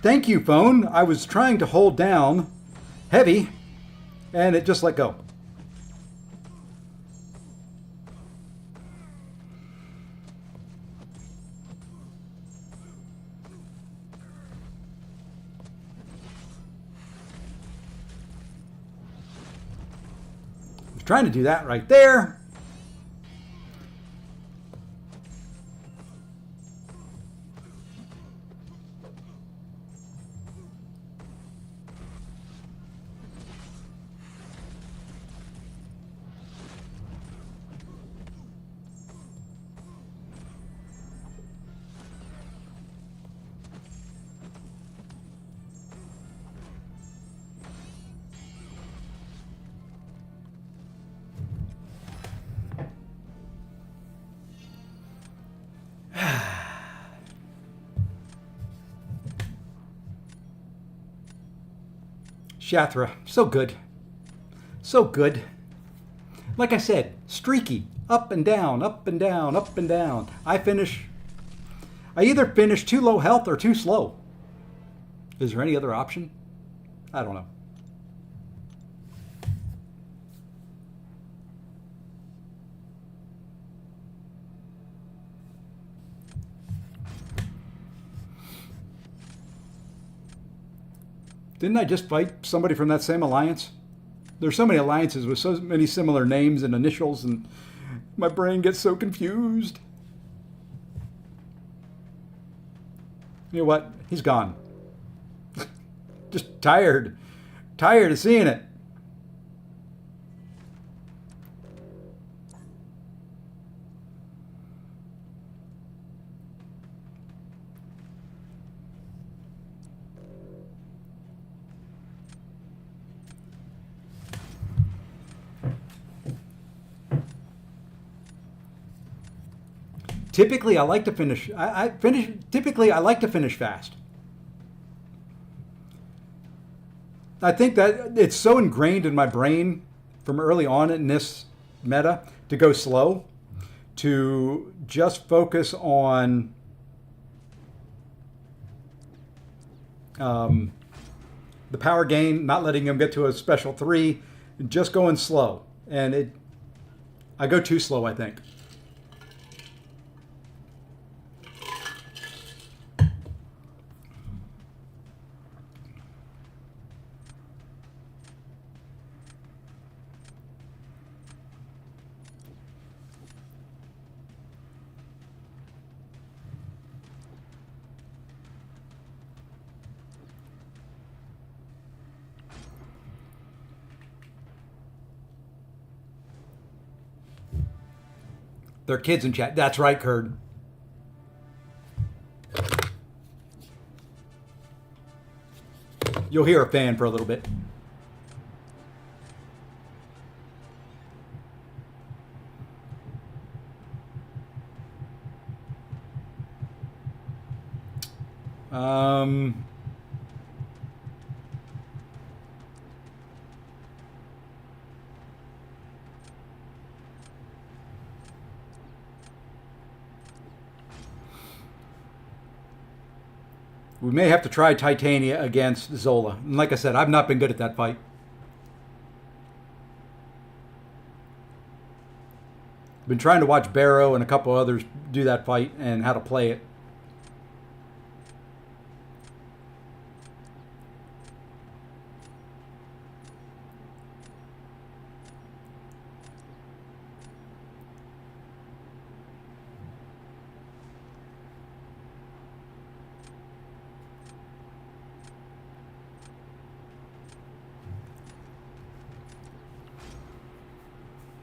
[SPEAKER 2] Thank you, phone. I was trying to hold down heavy and it just let go. I was trying to do that right there. Shathra, so good. So good. Like I said, streaky. Up and down, up and down, up and down. I either finish too low health or too slow. Is there any other option? I don't know. Didn't I just fight somebody from that same alliance? There's so many alliances with so many similar names and initials, and my brain gets so confused. You know what? He's gone. Just tired. Tired of seeing it. Typically, I like to finish. Typically, I like to finish fast. I think that it's so ingrained in my brain from early on in this meta to go slow, to just focus on the power gain, not letting him get to a special 3, just going slow. And I go too slow, I think. They're kids in chat. That's right, Kurd. You'll hear a fan for a little bit. We may have to try Titania against Zola. And like I said, I've not been good at that fight. Been trying to watch Barrow and a couple others do that fight and how to play it.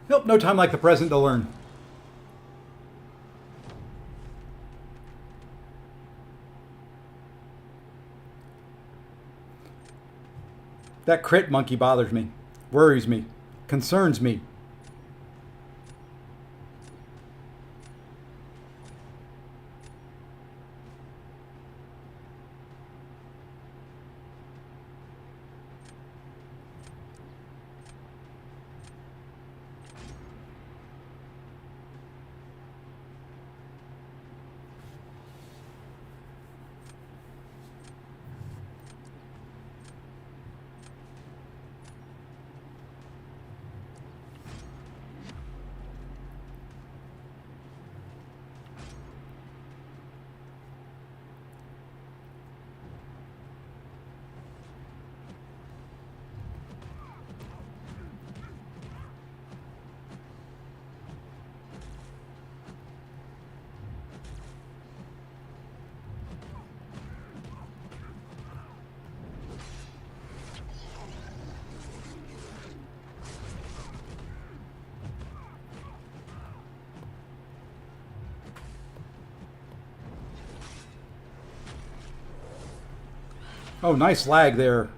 [SPEAKER 2] Nope, no time like the present to learn. That crit monkey bothers me, worries me, concerns me. Oh, nice lag there.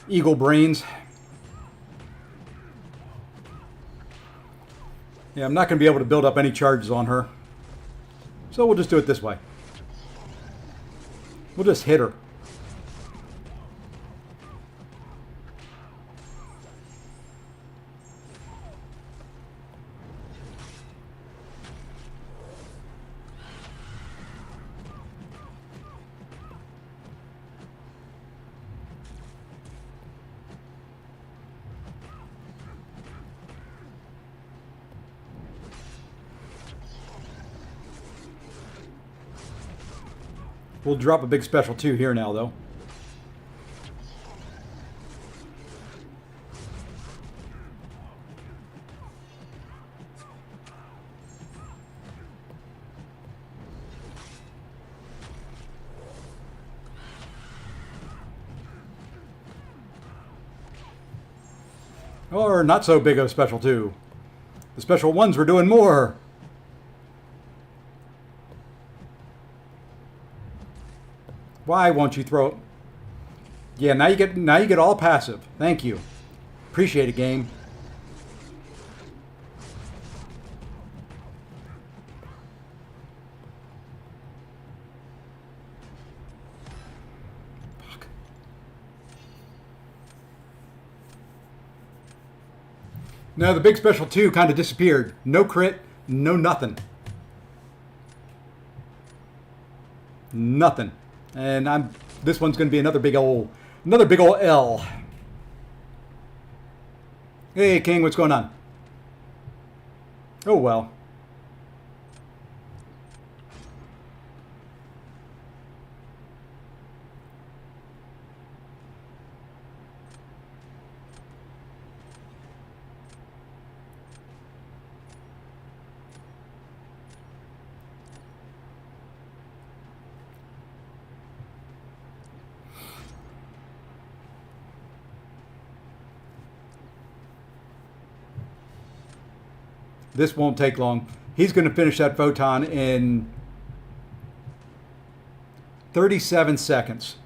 [SPEAKER 2] Eagle brains. Yeah, I'm not going to be able to build up any charges on her. So we'll just do it this way. We'll just hit her. We'll drop a big special 2 here now, though. Or not so big of a special 2. The special 1s were doing more. Why won't you throw it? Yeah, now you get all passive. Thank you. Appreciate it, game. Fuck. No, the big special 2 kind of disappeared. No crit, no nothing. Nothing. And this one's going to be another big old L. Hey, King, what's going on? Oh, well. This won't take long. He's going to finish that photon in 37 seconds.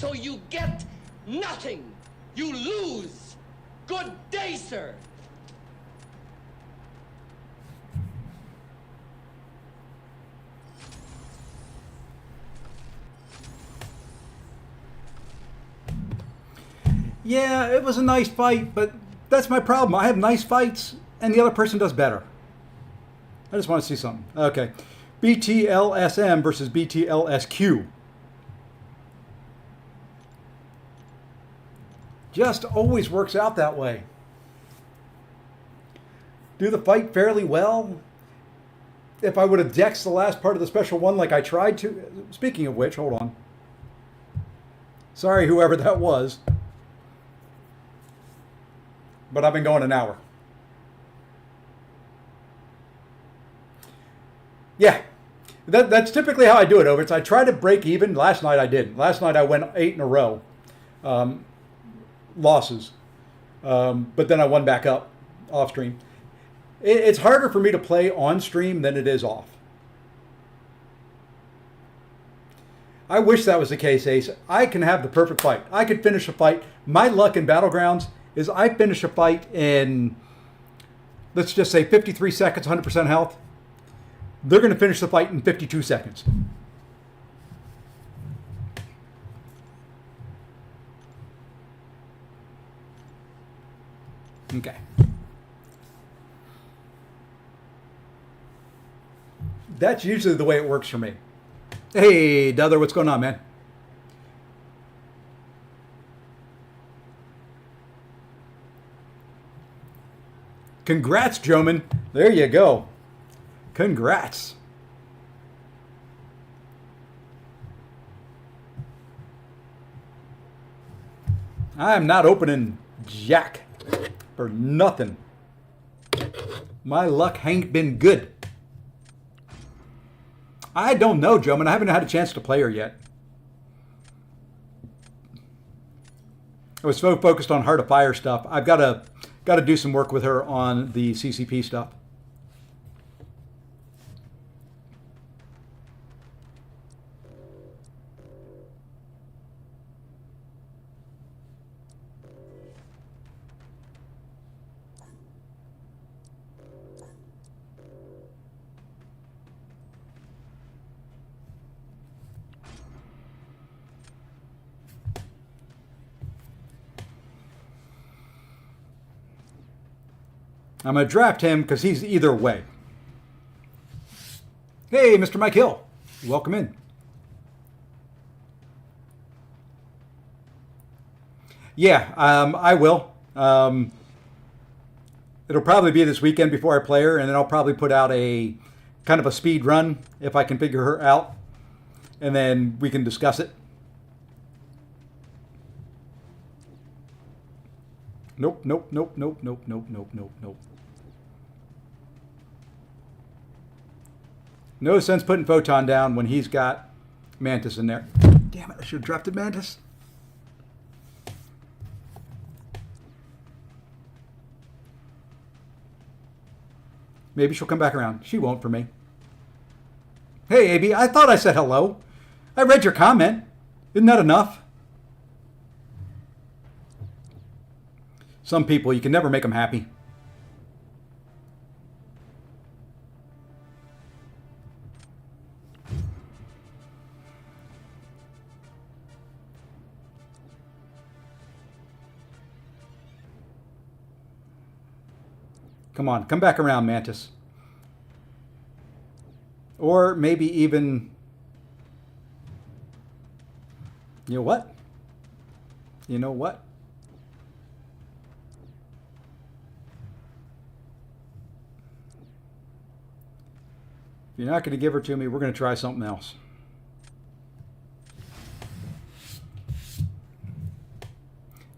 [SPEAKER 5] So you get nothing. You lose. Good day, sir.
[SPEAKER 2] Yeah, it was a nice fight, but that's my problem. I have nice fights, and the other person does better. I just want to see something. Okay. BTLSM versus BTLSQ. Just always works out that way. Do the fight fairly well. If I would have dexed the last part of the special one like I tried to... Speaking of which, hold on. Sorry, whoever that was. But I've been going an hour. Yeah, that's typically how I do it, Over. I try to break even. Last night I didn't. Last night I went 8 in a row. Losses. But then I won back up off stream. It's harder for me to play on stream than it is off. I wish that was the case, Ace. I can have the perfect fight. I could finish a fight. My luck in Battlegrounds is I finish a fight in, let's just say 53 seconds, 100% health. They're going to finish the fight in 52 seconds. Okay. That's usually the way it works for me. Hey, Dother, what's going on, man? Congrats, Joman. There you go. Congrats. I'm not opening jack for nothing. My luck ain't been good. I don't know, Joman. I haven't had a chance to play her yet. I was so focused on Heart of Fire stuff. I've got to do some work with her on the CCP stuff. I'm going to draft him because he's either way. Hey, Mr. Mike Hill. Welcome in. Yeah, I will. It'll probably be this weekend before I play her, and then I'll probably put out a kind of a speed run if I can figure her out, and then we can discuss it. Nope, nope, nope, nope, nope, nope, nope, nope, nope. No sense putting Photon down when he's got Mantis in there. Damn it, I should have drafted Mantis. Maybe she'll come back around. She won't for me. Hey, AB, I thought I said hello. I read your comment. Isn't that enough? Some people, you can never make them happy. Come on, come back around, Mantis. Or maybe even... You know what? You know what? If you're not going to give her to me, we're going to try something else.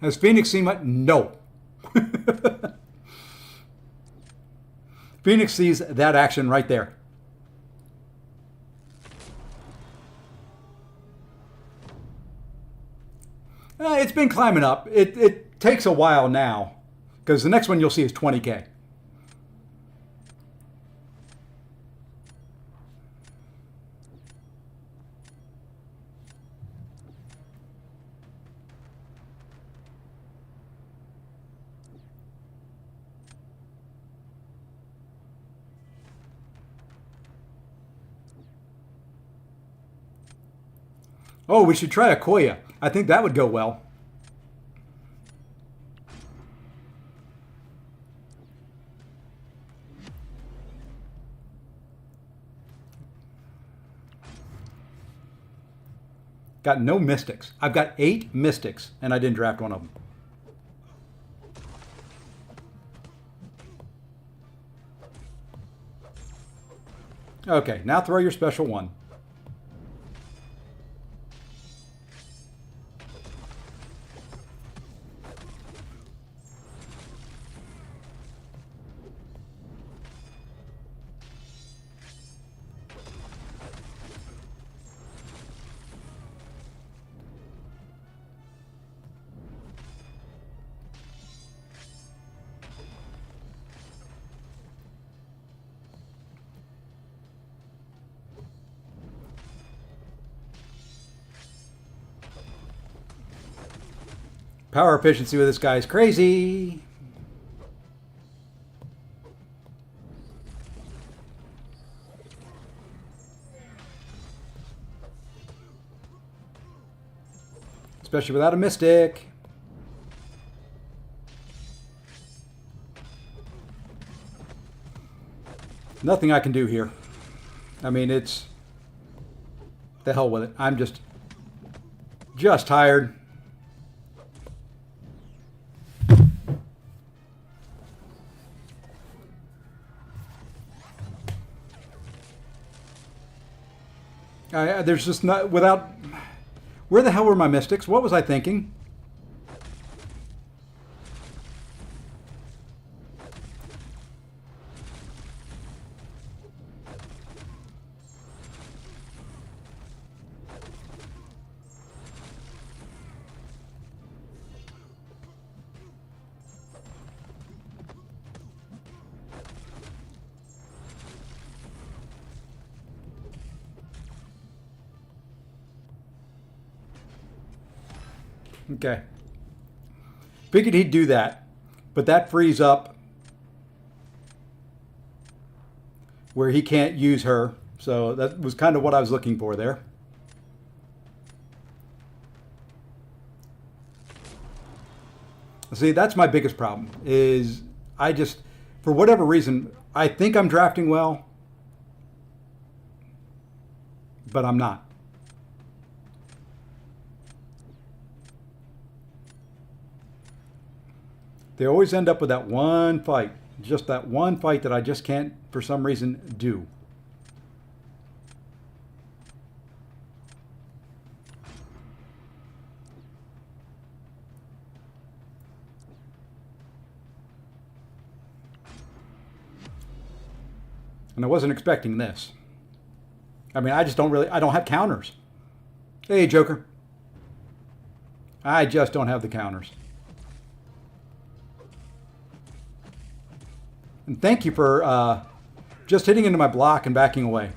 [SPEAKER 2] Has Phoenix seen my... No. Phoenix sees that action right there. It's been climbing up. It takes a while now, because the next one you'll see is 20K. Oh, we should try a Koya. I think that would go well. Got no mystics. I've got 8 mystics, and I didn't draft one of them. Okay, now throw your special one. Power efficiency with this guy is crazy. Especially without a mystic. Nothing I can do here. I mean, it's... the hell with it. I'm just tired. There's just not, without, where the hell were my mystics? What was I thinking? Okay. Figured he'd do that, but that frees up where he can't use her. So that was kind of what I was looking for there. See, that's my biggest problem is I just, for whatever reason, I think I'm drafting well, but I'm not. They always end up with that one fight, just that one fight that I just can't, for some reason, do. And I wasn't expecting this. I mean, I don't have counters. Hey, Joker. I just don't have the counters. And thank you for just hitting into my block and backing away.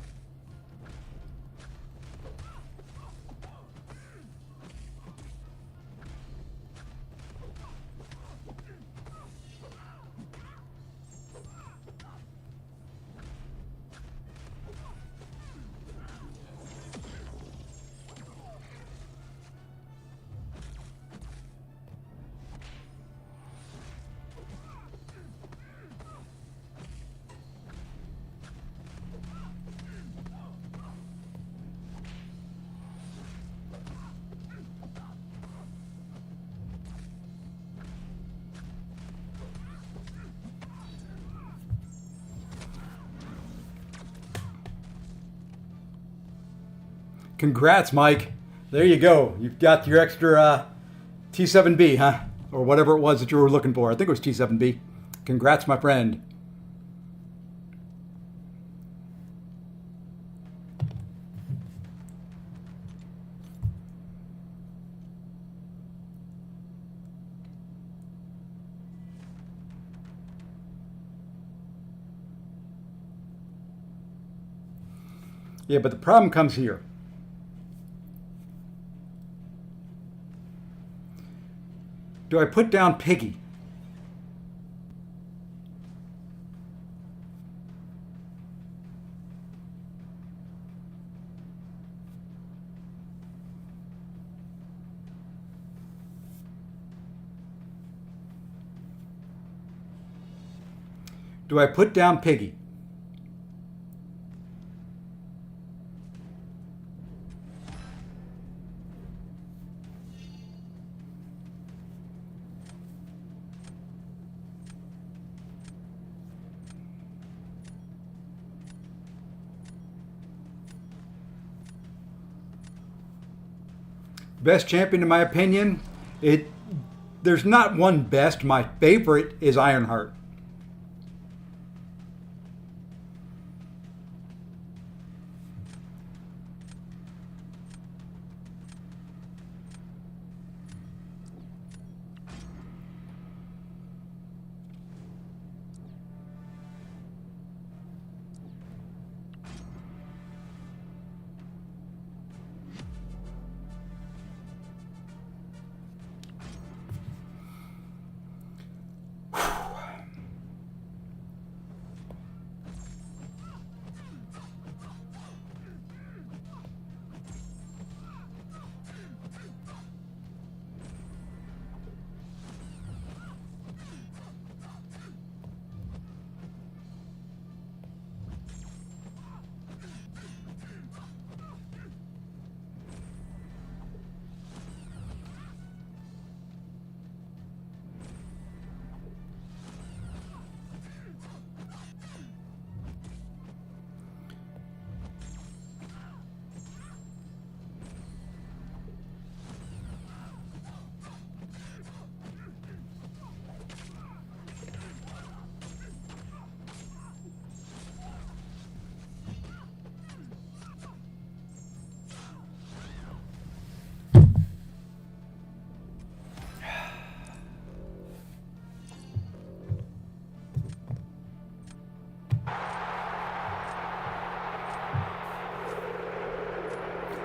[SPEAKER 2] Congrats, Mike. There you go. You've got your extra T7B, huh? Or whatever it was that you were looking for. I think it was T7B. Congrats, my friend. Yeah, but the problem comes here. Do I put down Piggy? Do I put down Piggy? Best champion, in my opinion, there's not one best. My favorite is Ironheart.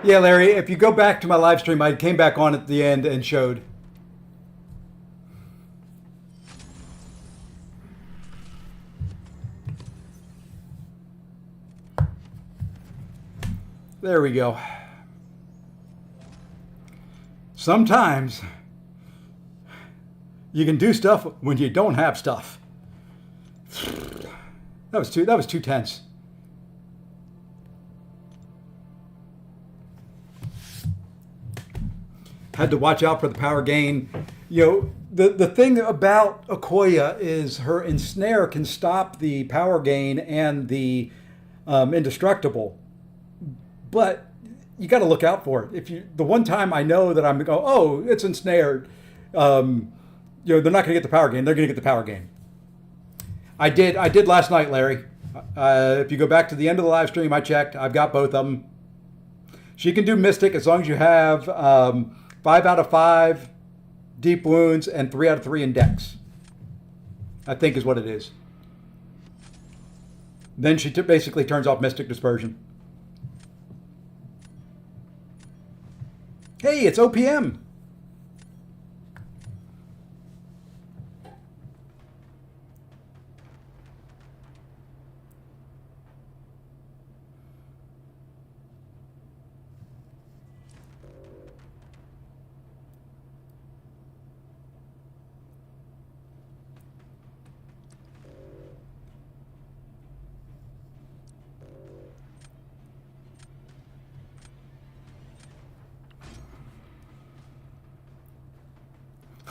[SPEAKER 2] Yeah, Larry, if you go back to my live stream, I came back on at the end and showed. There we go. Sometimes you can do stuff when you don't have stuff. That was too tense. Had to watch out for the power gain. You know, the thing about Okoye is her ensnare can stop the power gain and the indestructible, but you got to look out for it. The one time I know that I'm going, oh, it's ensnared, you know, they're not going to get the power gain. They're going to get the power gain. I did last night, Larry. If you go back to the end of the live stream, I checked. I've got both of them. She can do Mystic as long as you have 5 out of 5 deep wounds and 3 out of 3 in dex, I think is what it is. Then she basically turns off Mystic Dispersion. Hey, it's OPM.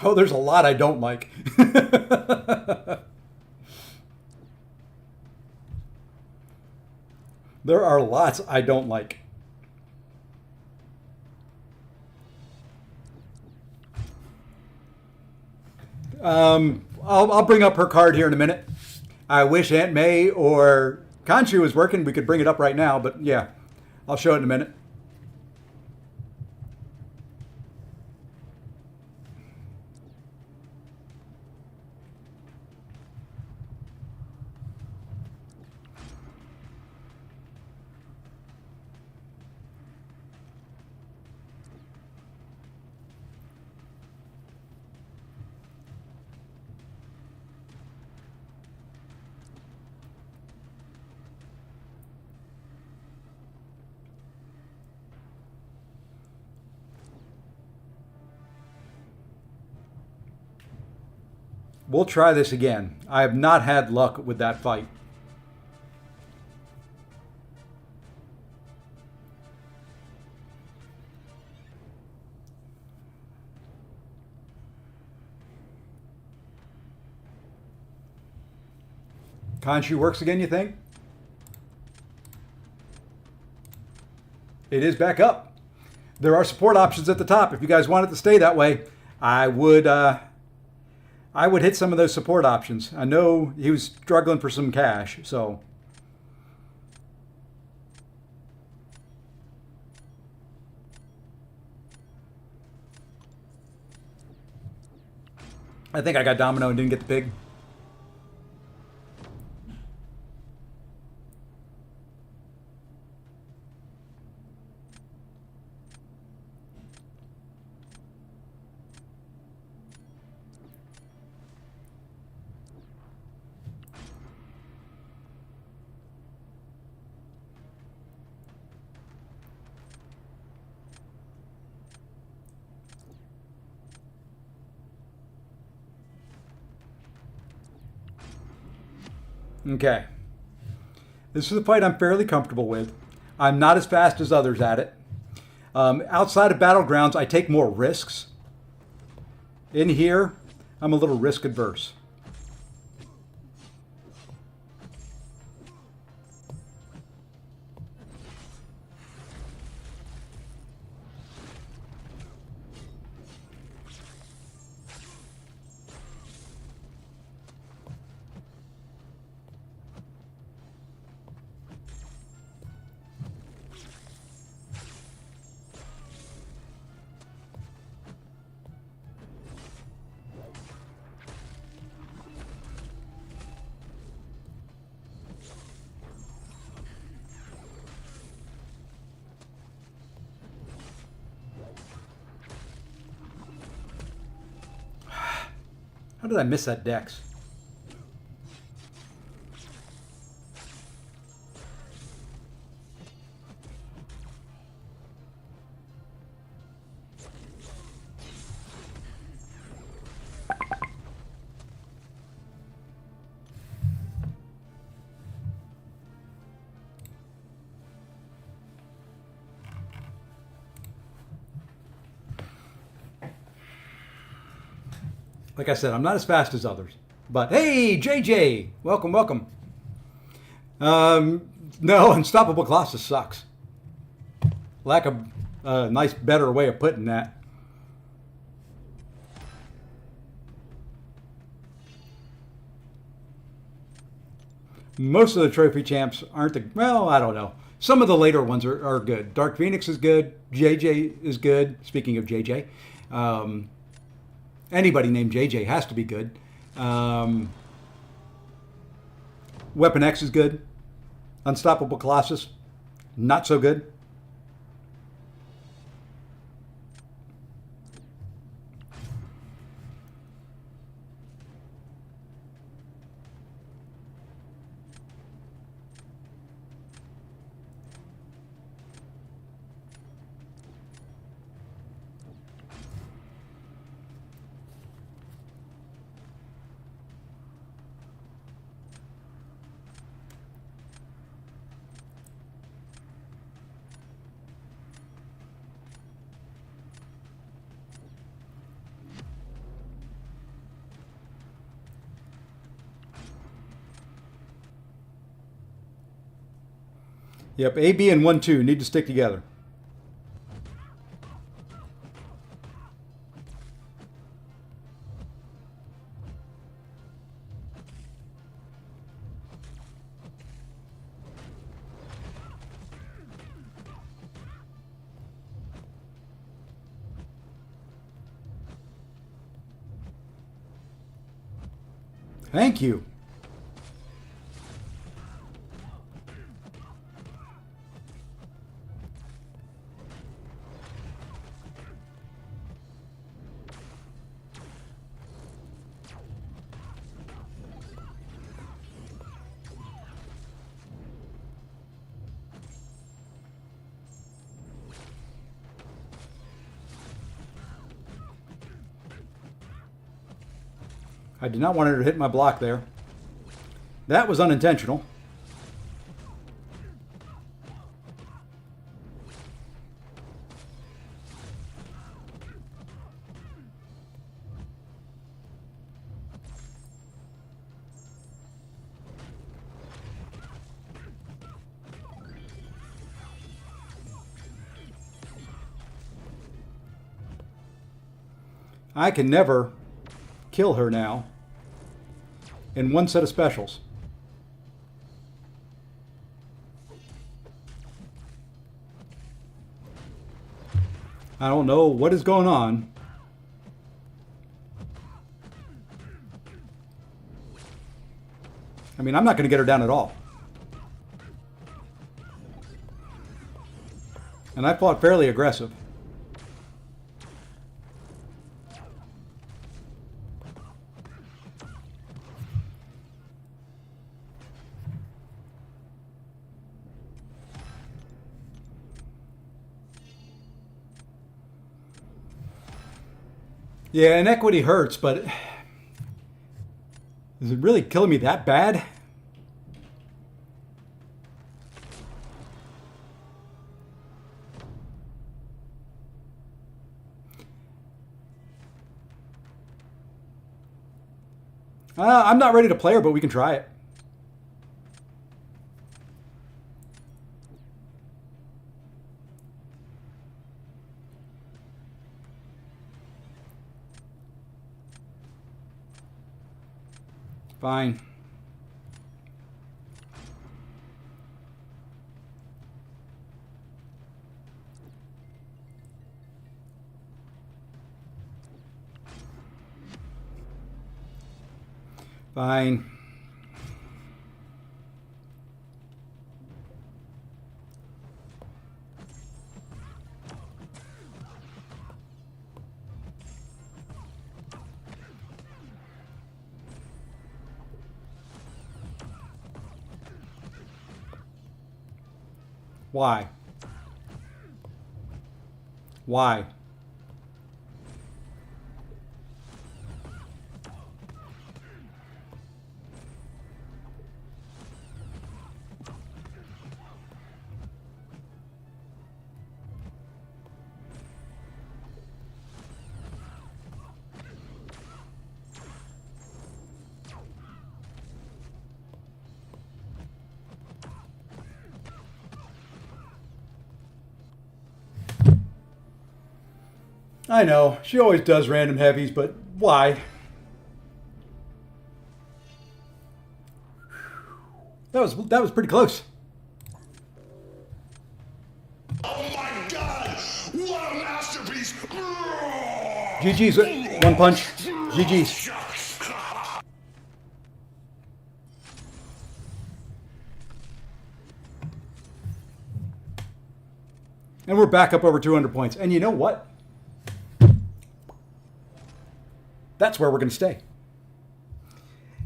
[SPEAKER 2] Oh, there's a lot I don't like. There are lots I don't like. I'll bring up her card here in a minute. I wish Aunt May or Khonshu was working. We could bring it up right now, but yeah, I'll show it in a minute. We'll try this again. I have not had luck with that fight. Khonshu works again, you think? It is back up. There are support options at the top. If you guys want it to stay that way, I would hit some of those support options. I know he was struggling for some cash, so. I think I got domino and didn't get the pig. Okay. This is a fight I'm fairly comfortable with. I'm not as fast as others at it. Outside of Battlegrounds, I take more risks. In here, I'm a little risk adverse. How did I miss that dex? Like I said, I'm not as fast as others. But hey, JJ, welcome, welcome. No, Unstoppable Colossus sucks. Lack of a nice, better way of putting that. Most of the trophy champs aren't the, well, I don't know. Some of the later ones are good. Dark Phoenix is good. JJ is good. Speaking of JJ. Anybody named JJ has to be good. Weapon X is good. Unstoppable Colossus, not so good. Yep, A, B, and 1, 2 need to stick together. Thank you. I did not want her to hit my block there. That was unintentional. I can never kill her now in one set of specials. I don't know what is going on. I mean, I'm not going to get her down at all. And I fought fairly aggressive. Yeah, inequity hurts, but is it really killing me that bad? I'm not ready to play her, but we can try it. Fine. Fine. Why? Why? I know, she always does random heavies, but why? That was pretty close.
[SPEAKER 6] Oh my God! What a masterpiece!
[SPEAKER 2] GG's, one punch. GG's. And we're back up over 200 points. And you know what? That's where we're going to stay.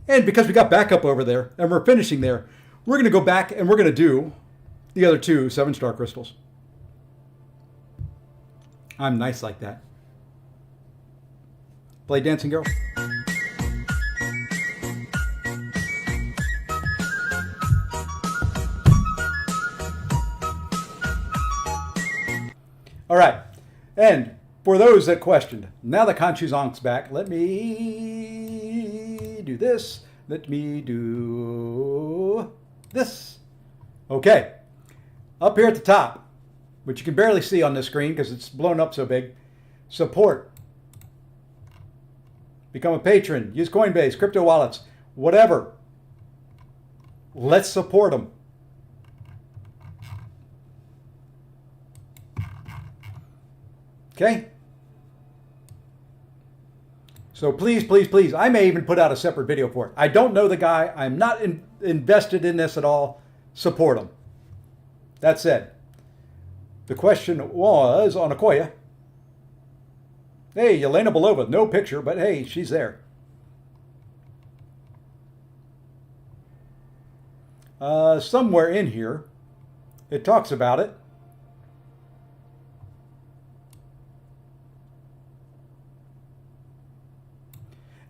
[SPEAKER 2] And because we got back up over there and we're finishing there, we're going to go back and we're going to do the other two 7-star crystals. I'm nice like that. Play Dancing Girl. All right. And for those that questioned, now that Khonshu Zonk's back, let me do this. Let me do this. Okay. Up here at the top, which you can barely see on the screen because it's blown up so big, support. Become a patron. Use Coinbase, crypto wallets, whatever. Let's support them. Okay? So please, please, please, I may even put out a separate video for it. I don't know the guy. I'm not invested in this at all. Support him. That said, the question was on Okoye. Hey, Yelena Belova, no picture, but hey, she's there. Somewhere in here, it talks about it.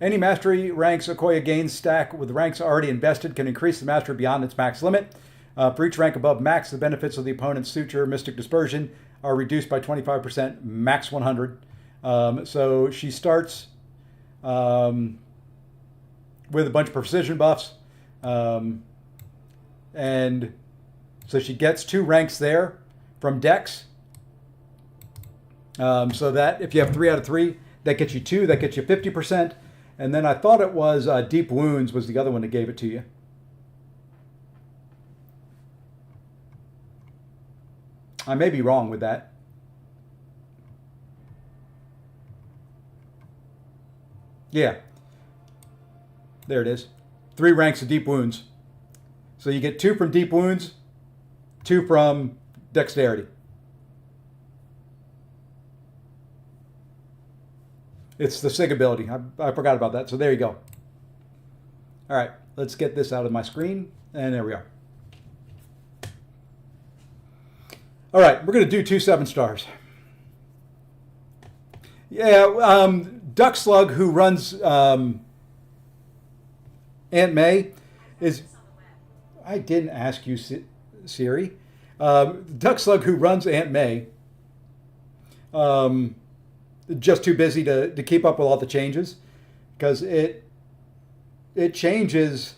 [SPEAKER 2] Any mastery ranks Okoye gains stack with ranks already invested can increase the mastery beyond its max limit. For each rank above max, the benefits of the opponent's suture, Mystic Dispersion, are reduced by 25%, max 100. So she starts with a bunch of precision buffs. And so she gets 2 ranks there from Dex. So that if you have 3 out of 3, that gets you 2, that gets you 50%. And then I thought it was Deep Wounds was the other one that gave it to you. I may be wrong with that. Yeah. There it is. 3 ranks of Deep Wounds. So you get 2 from Deep Wounds, 2 from Dexterity. It's the SIG ability. I forgot about that. So there you go. All right. Let's get this out of my screen. And there we are. All right. We're going to do 2 7-stars. Yeah. Duck Slug, who runs Aunt May, is... I didn't ask you, Siri. Duck Slug, who runs Aunt May, just too busy to keep up with all the changes, because it changes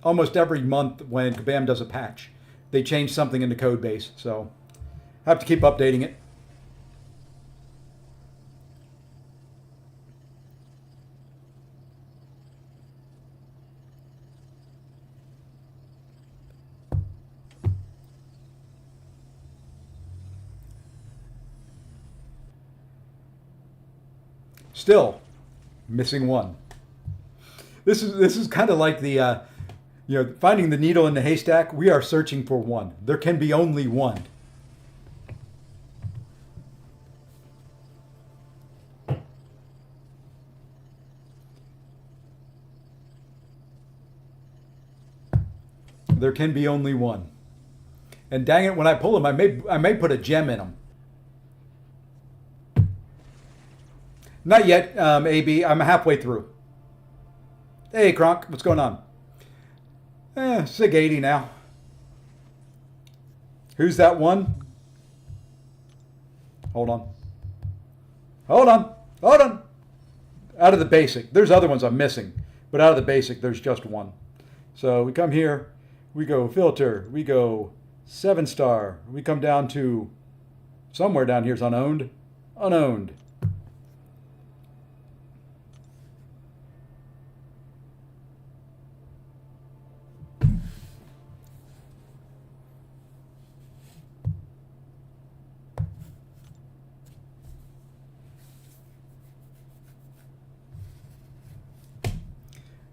[SPEAKER 2] almost every month when Kabam does a patch. They change something in the code base, so I have to keep updating it. Still missing 1. This is kind of like the finding the needle in the haystack. We are searching for 1. There can be only 1. There can be only 1. And dang it, when I pull him, I may put a gem in him. Not yet, AB. I'm halfway through. Hey, Kronk. What's going on? SIG 80 now. Who's that one? Hold on. Hold on. Hold on. Out of the basic. There's other ones I'm missing. But out of the basic, there's just 1. So we come here. We go filter. We go 7-star. We come down to somewhere down here is unowned. Unowned.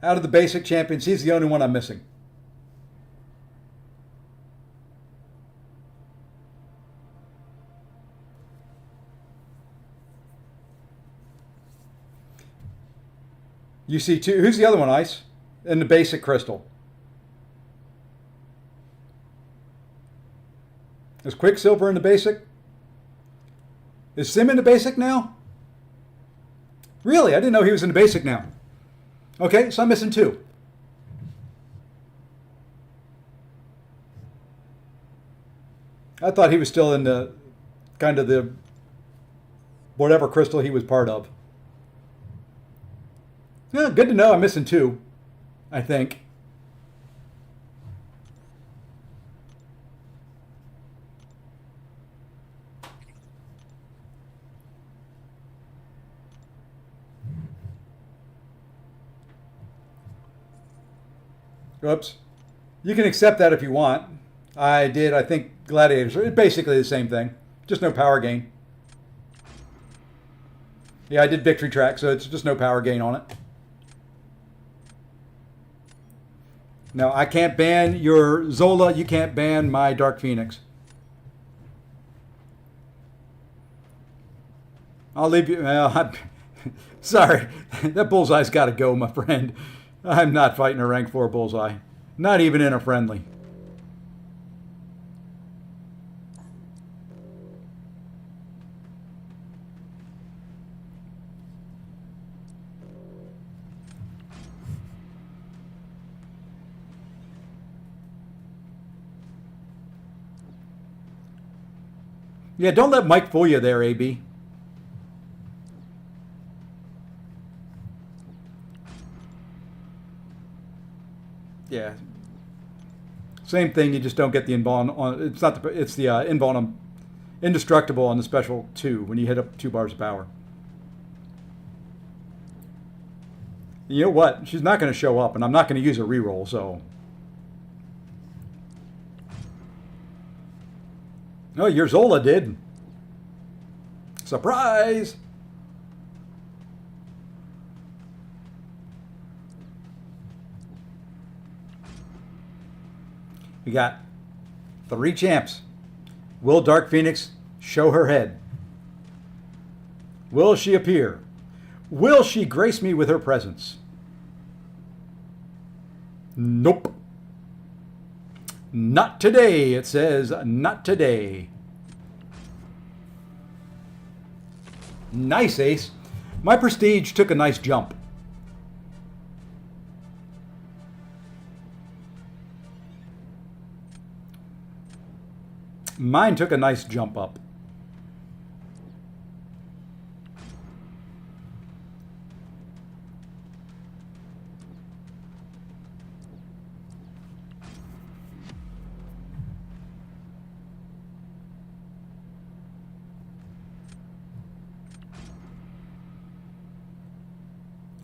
[SPEAKER 2] Out of the basic champions, he's the only one I'm missing. You see 2. Who's the other one, Ice? In the basic crystal. Is Quicksilver in the basic? Is Sim in the basic now? Really? I didn't know he was in the basic now. Okay, so I'm missing 2. I thought he was still in the kind of the whatever crystal he was part of. Yeah, good to know I'm missing 2, I think. Oops. You can accept that if you want. I did, I think, Gladiator. It's basically the same thing. Just no power gain. Yeah, I did Victory Track, so it's just no power gain on it. Now, I can't ban your Zola. You can't ban my Dark Phoenix. I'll leave you. Well, sorry. That bullseye's got to go, my friend. I'm not fighting a rank 4 bullseye. Not even in a friendly. Yeah, don't let Mike fool you there, AB. Yeah. Same thing, you just don't get the invuln on. It's not the. It's the invuln indestructible on the special 2 when you hit up 2 bars of power. You know what? She's not going to show up, and I'm not going to use a reroll. So. Oh, your Zola did. Surprise! We got 3 champs. Will Dark Phoenix show her head? Will she appear? Will she grace me with her presence? Nope. Not today, it says. Not today. Nice, Ace. My prestige took a nice jump. Mine took a nice jump up.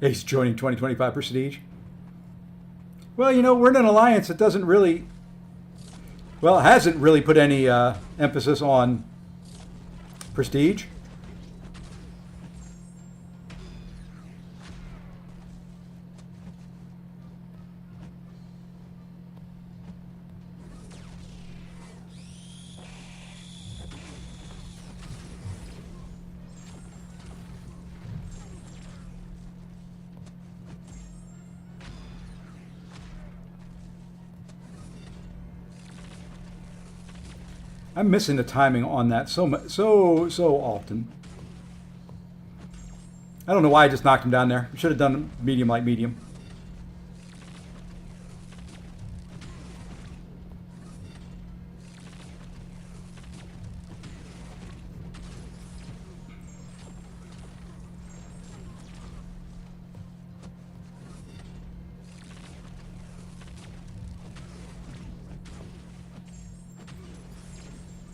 [SPEAKER 2] Ace joining 2025 Prestige. Well, you know, we're in an alliance that doesn't really, well, it hasn't really put any emphasis on prestige. I'm missing the timing on that so often. I don't know why I just knocked him down there. Should have done medium light medium.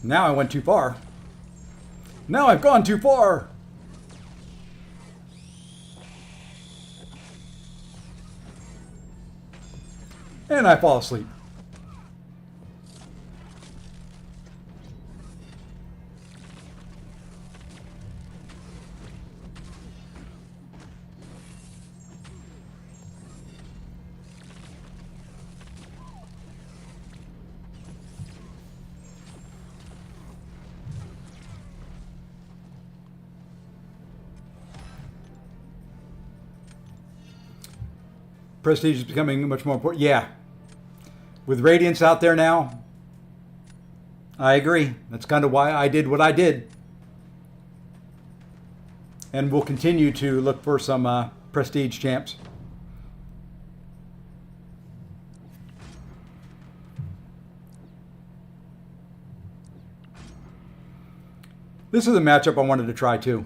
[SPEAKER 2] Now I went too far. Now I've gone too far. And I fall asleep. Prestige is becoming much more important. Yeah. With Radiance out there now, I agree. That's kind of why I did what I did. And we'll continue to look for some Prestige champs. This is a matchup I wanted to try too.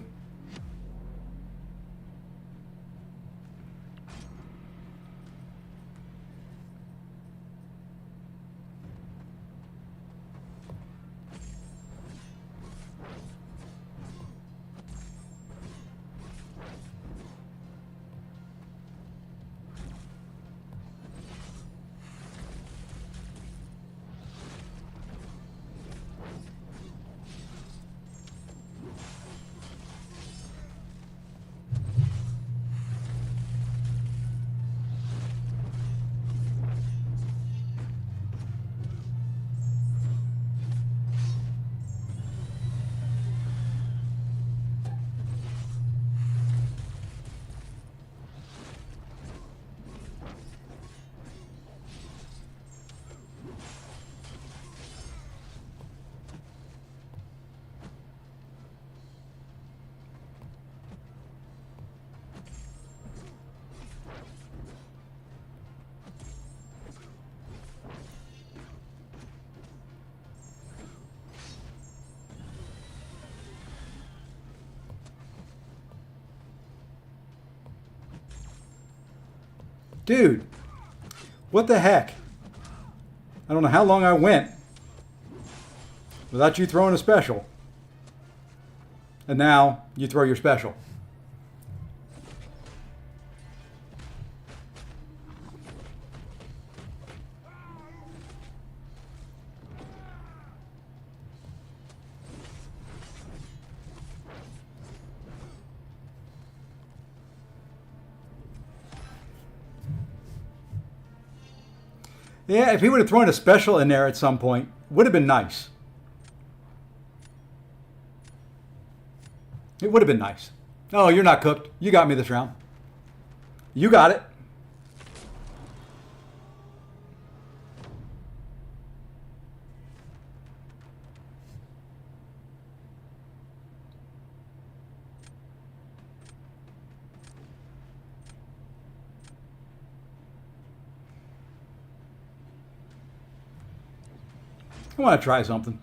[SPEAKER 2] Dude, what the heck? I don't know how long I went without you throwing a special. And now you throw your special. Yeah, if he would have thrown a special in there at some point, would have been nice. It would have been nice. Oh, you're not cooked. You got me this round. You got it. I want to try something.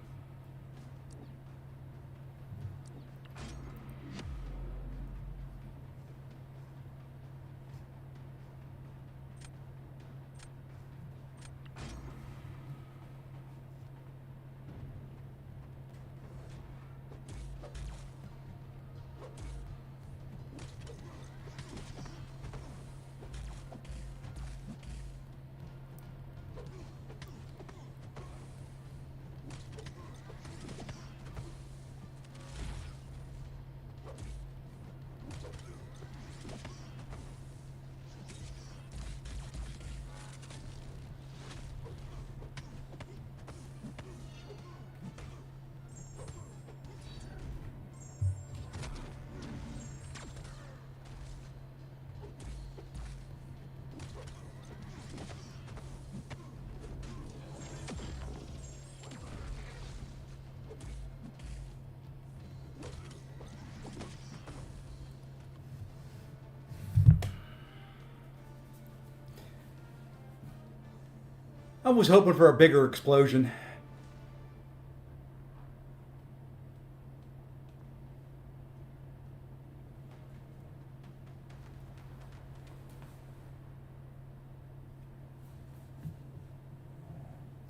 [SPEAKER 2] I was hoping for a bigger explosion.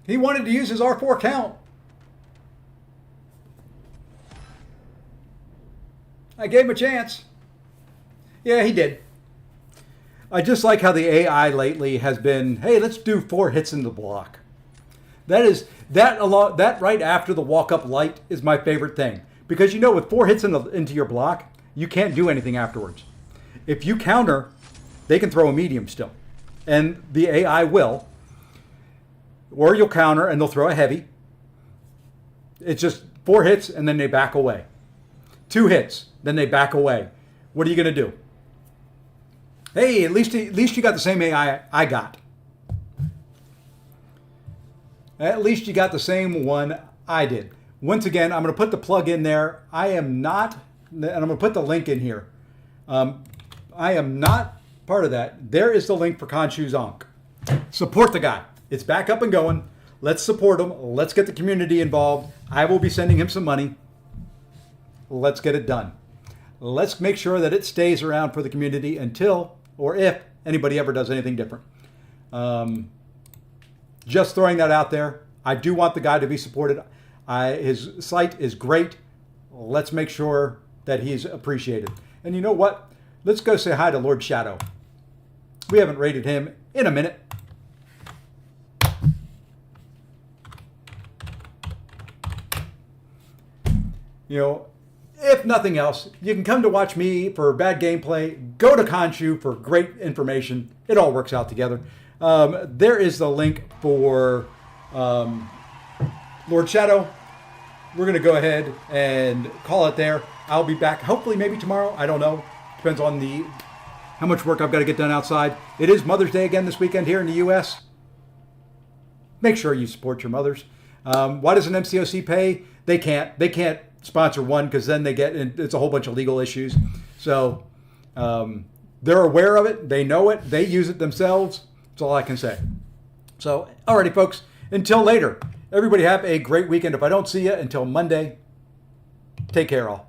[SPEAKER 2] He wanted to use his R4 count. I gave him a chance. Yeah, he did. I just like how the AI lately has been, hey, let's do 4 hits in the block. That right after the walk-up light is my favorite thing. Because you know with 4 hits into your block, you can't do anything afterwards. If you counter, they can throw a medium still. And the AI will. Or you'll counter and they'll throw a heavy. It's just 4 hits and then they back away. 2 hits, then they back away. What are you going to do? Hey, at least you got the same AI I got. At least you got the same one I did. Once again, I'm going to put the plug in there. I am not, and I'm going to put the link in here. I am not part of that. There is the link for Khonshu Zonk. Support the guy. It's back up and going. Let's support him. Let's get the community involved. I will be sending him some money. Let's get it done. Let's make sure that it stays around for the community until or if anybody ever does anything different. Just throwing that out there. I do want the guy to be supported. His site is great. Let's make sure that he's appreciated. And you know what? Let's go say hi to Lord Shadow. We haven't rated him in a minute. You know, if nothing else, you can come to watch me for bad gameplay. Go to Khonshu for great information. It all works out together. There is the link for Lord Shadow. We're going to go ahead and call it there. I'll be back hopefully maybe tomorrow. I don't know. Depends on how much work I've got to get done outside. It is Mother's Day again this weekend here in the U.S. Make sure you support your mothers. Why doesn't MCOC pay? They can't sponsor one because then it's a whole bunch of legal issues. So they're aware of it. They know it. They use it themselves. That's all I can say. So, alrighty, folks. Until later, everybody have a great weekend. If I don't see you until Monday, take care all.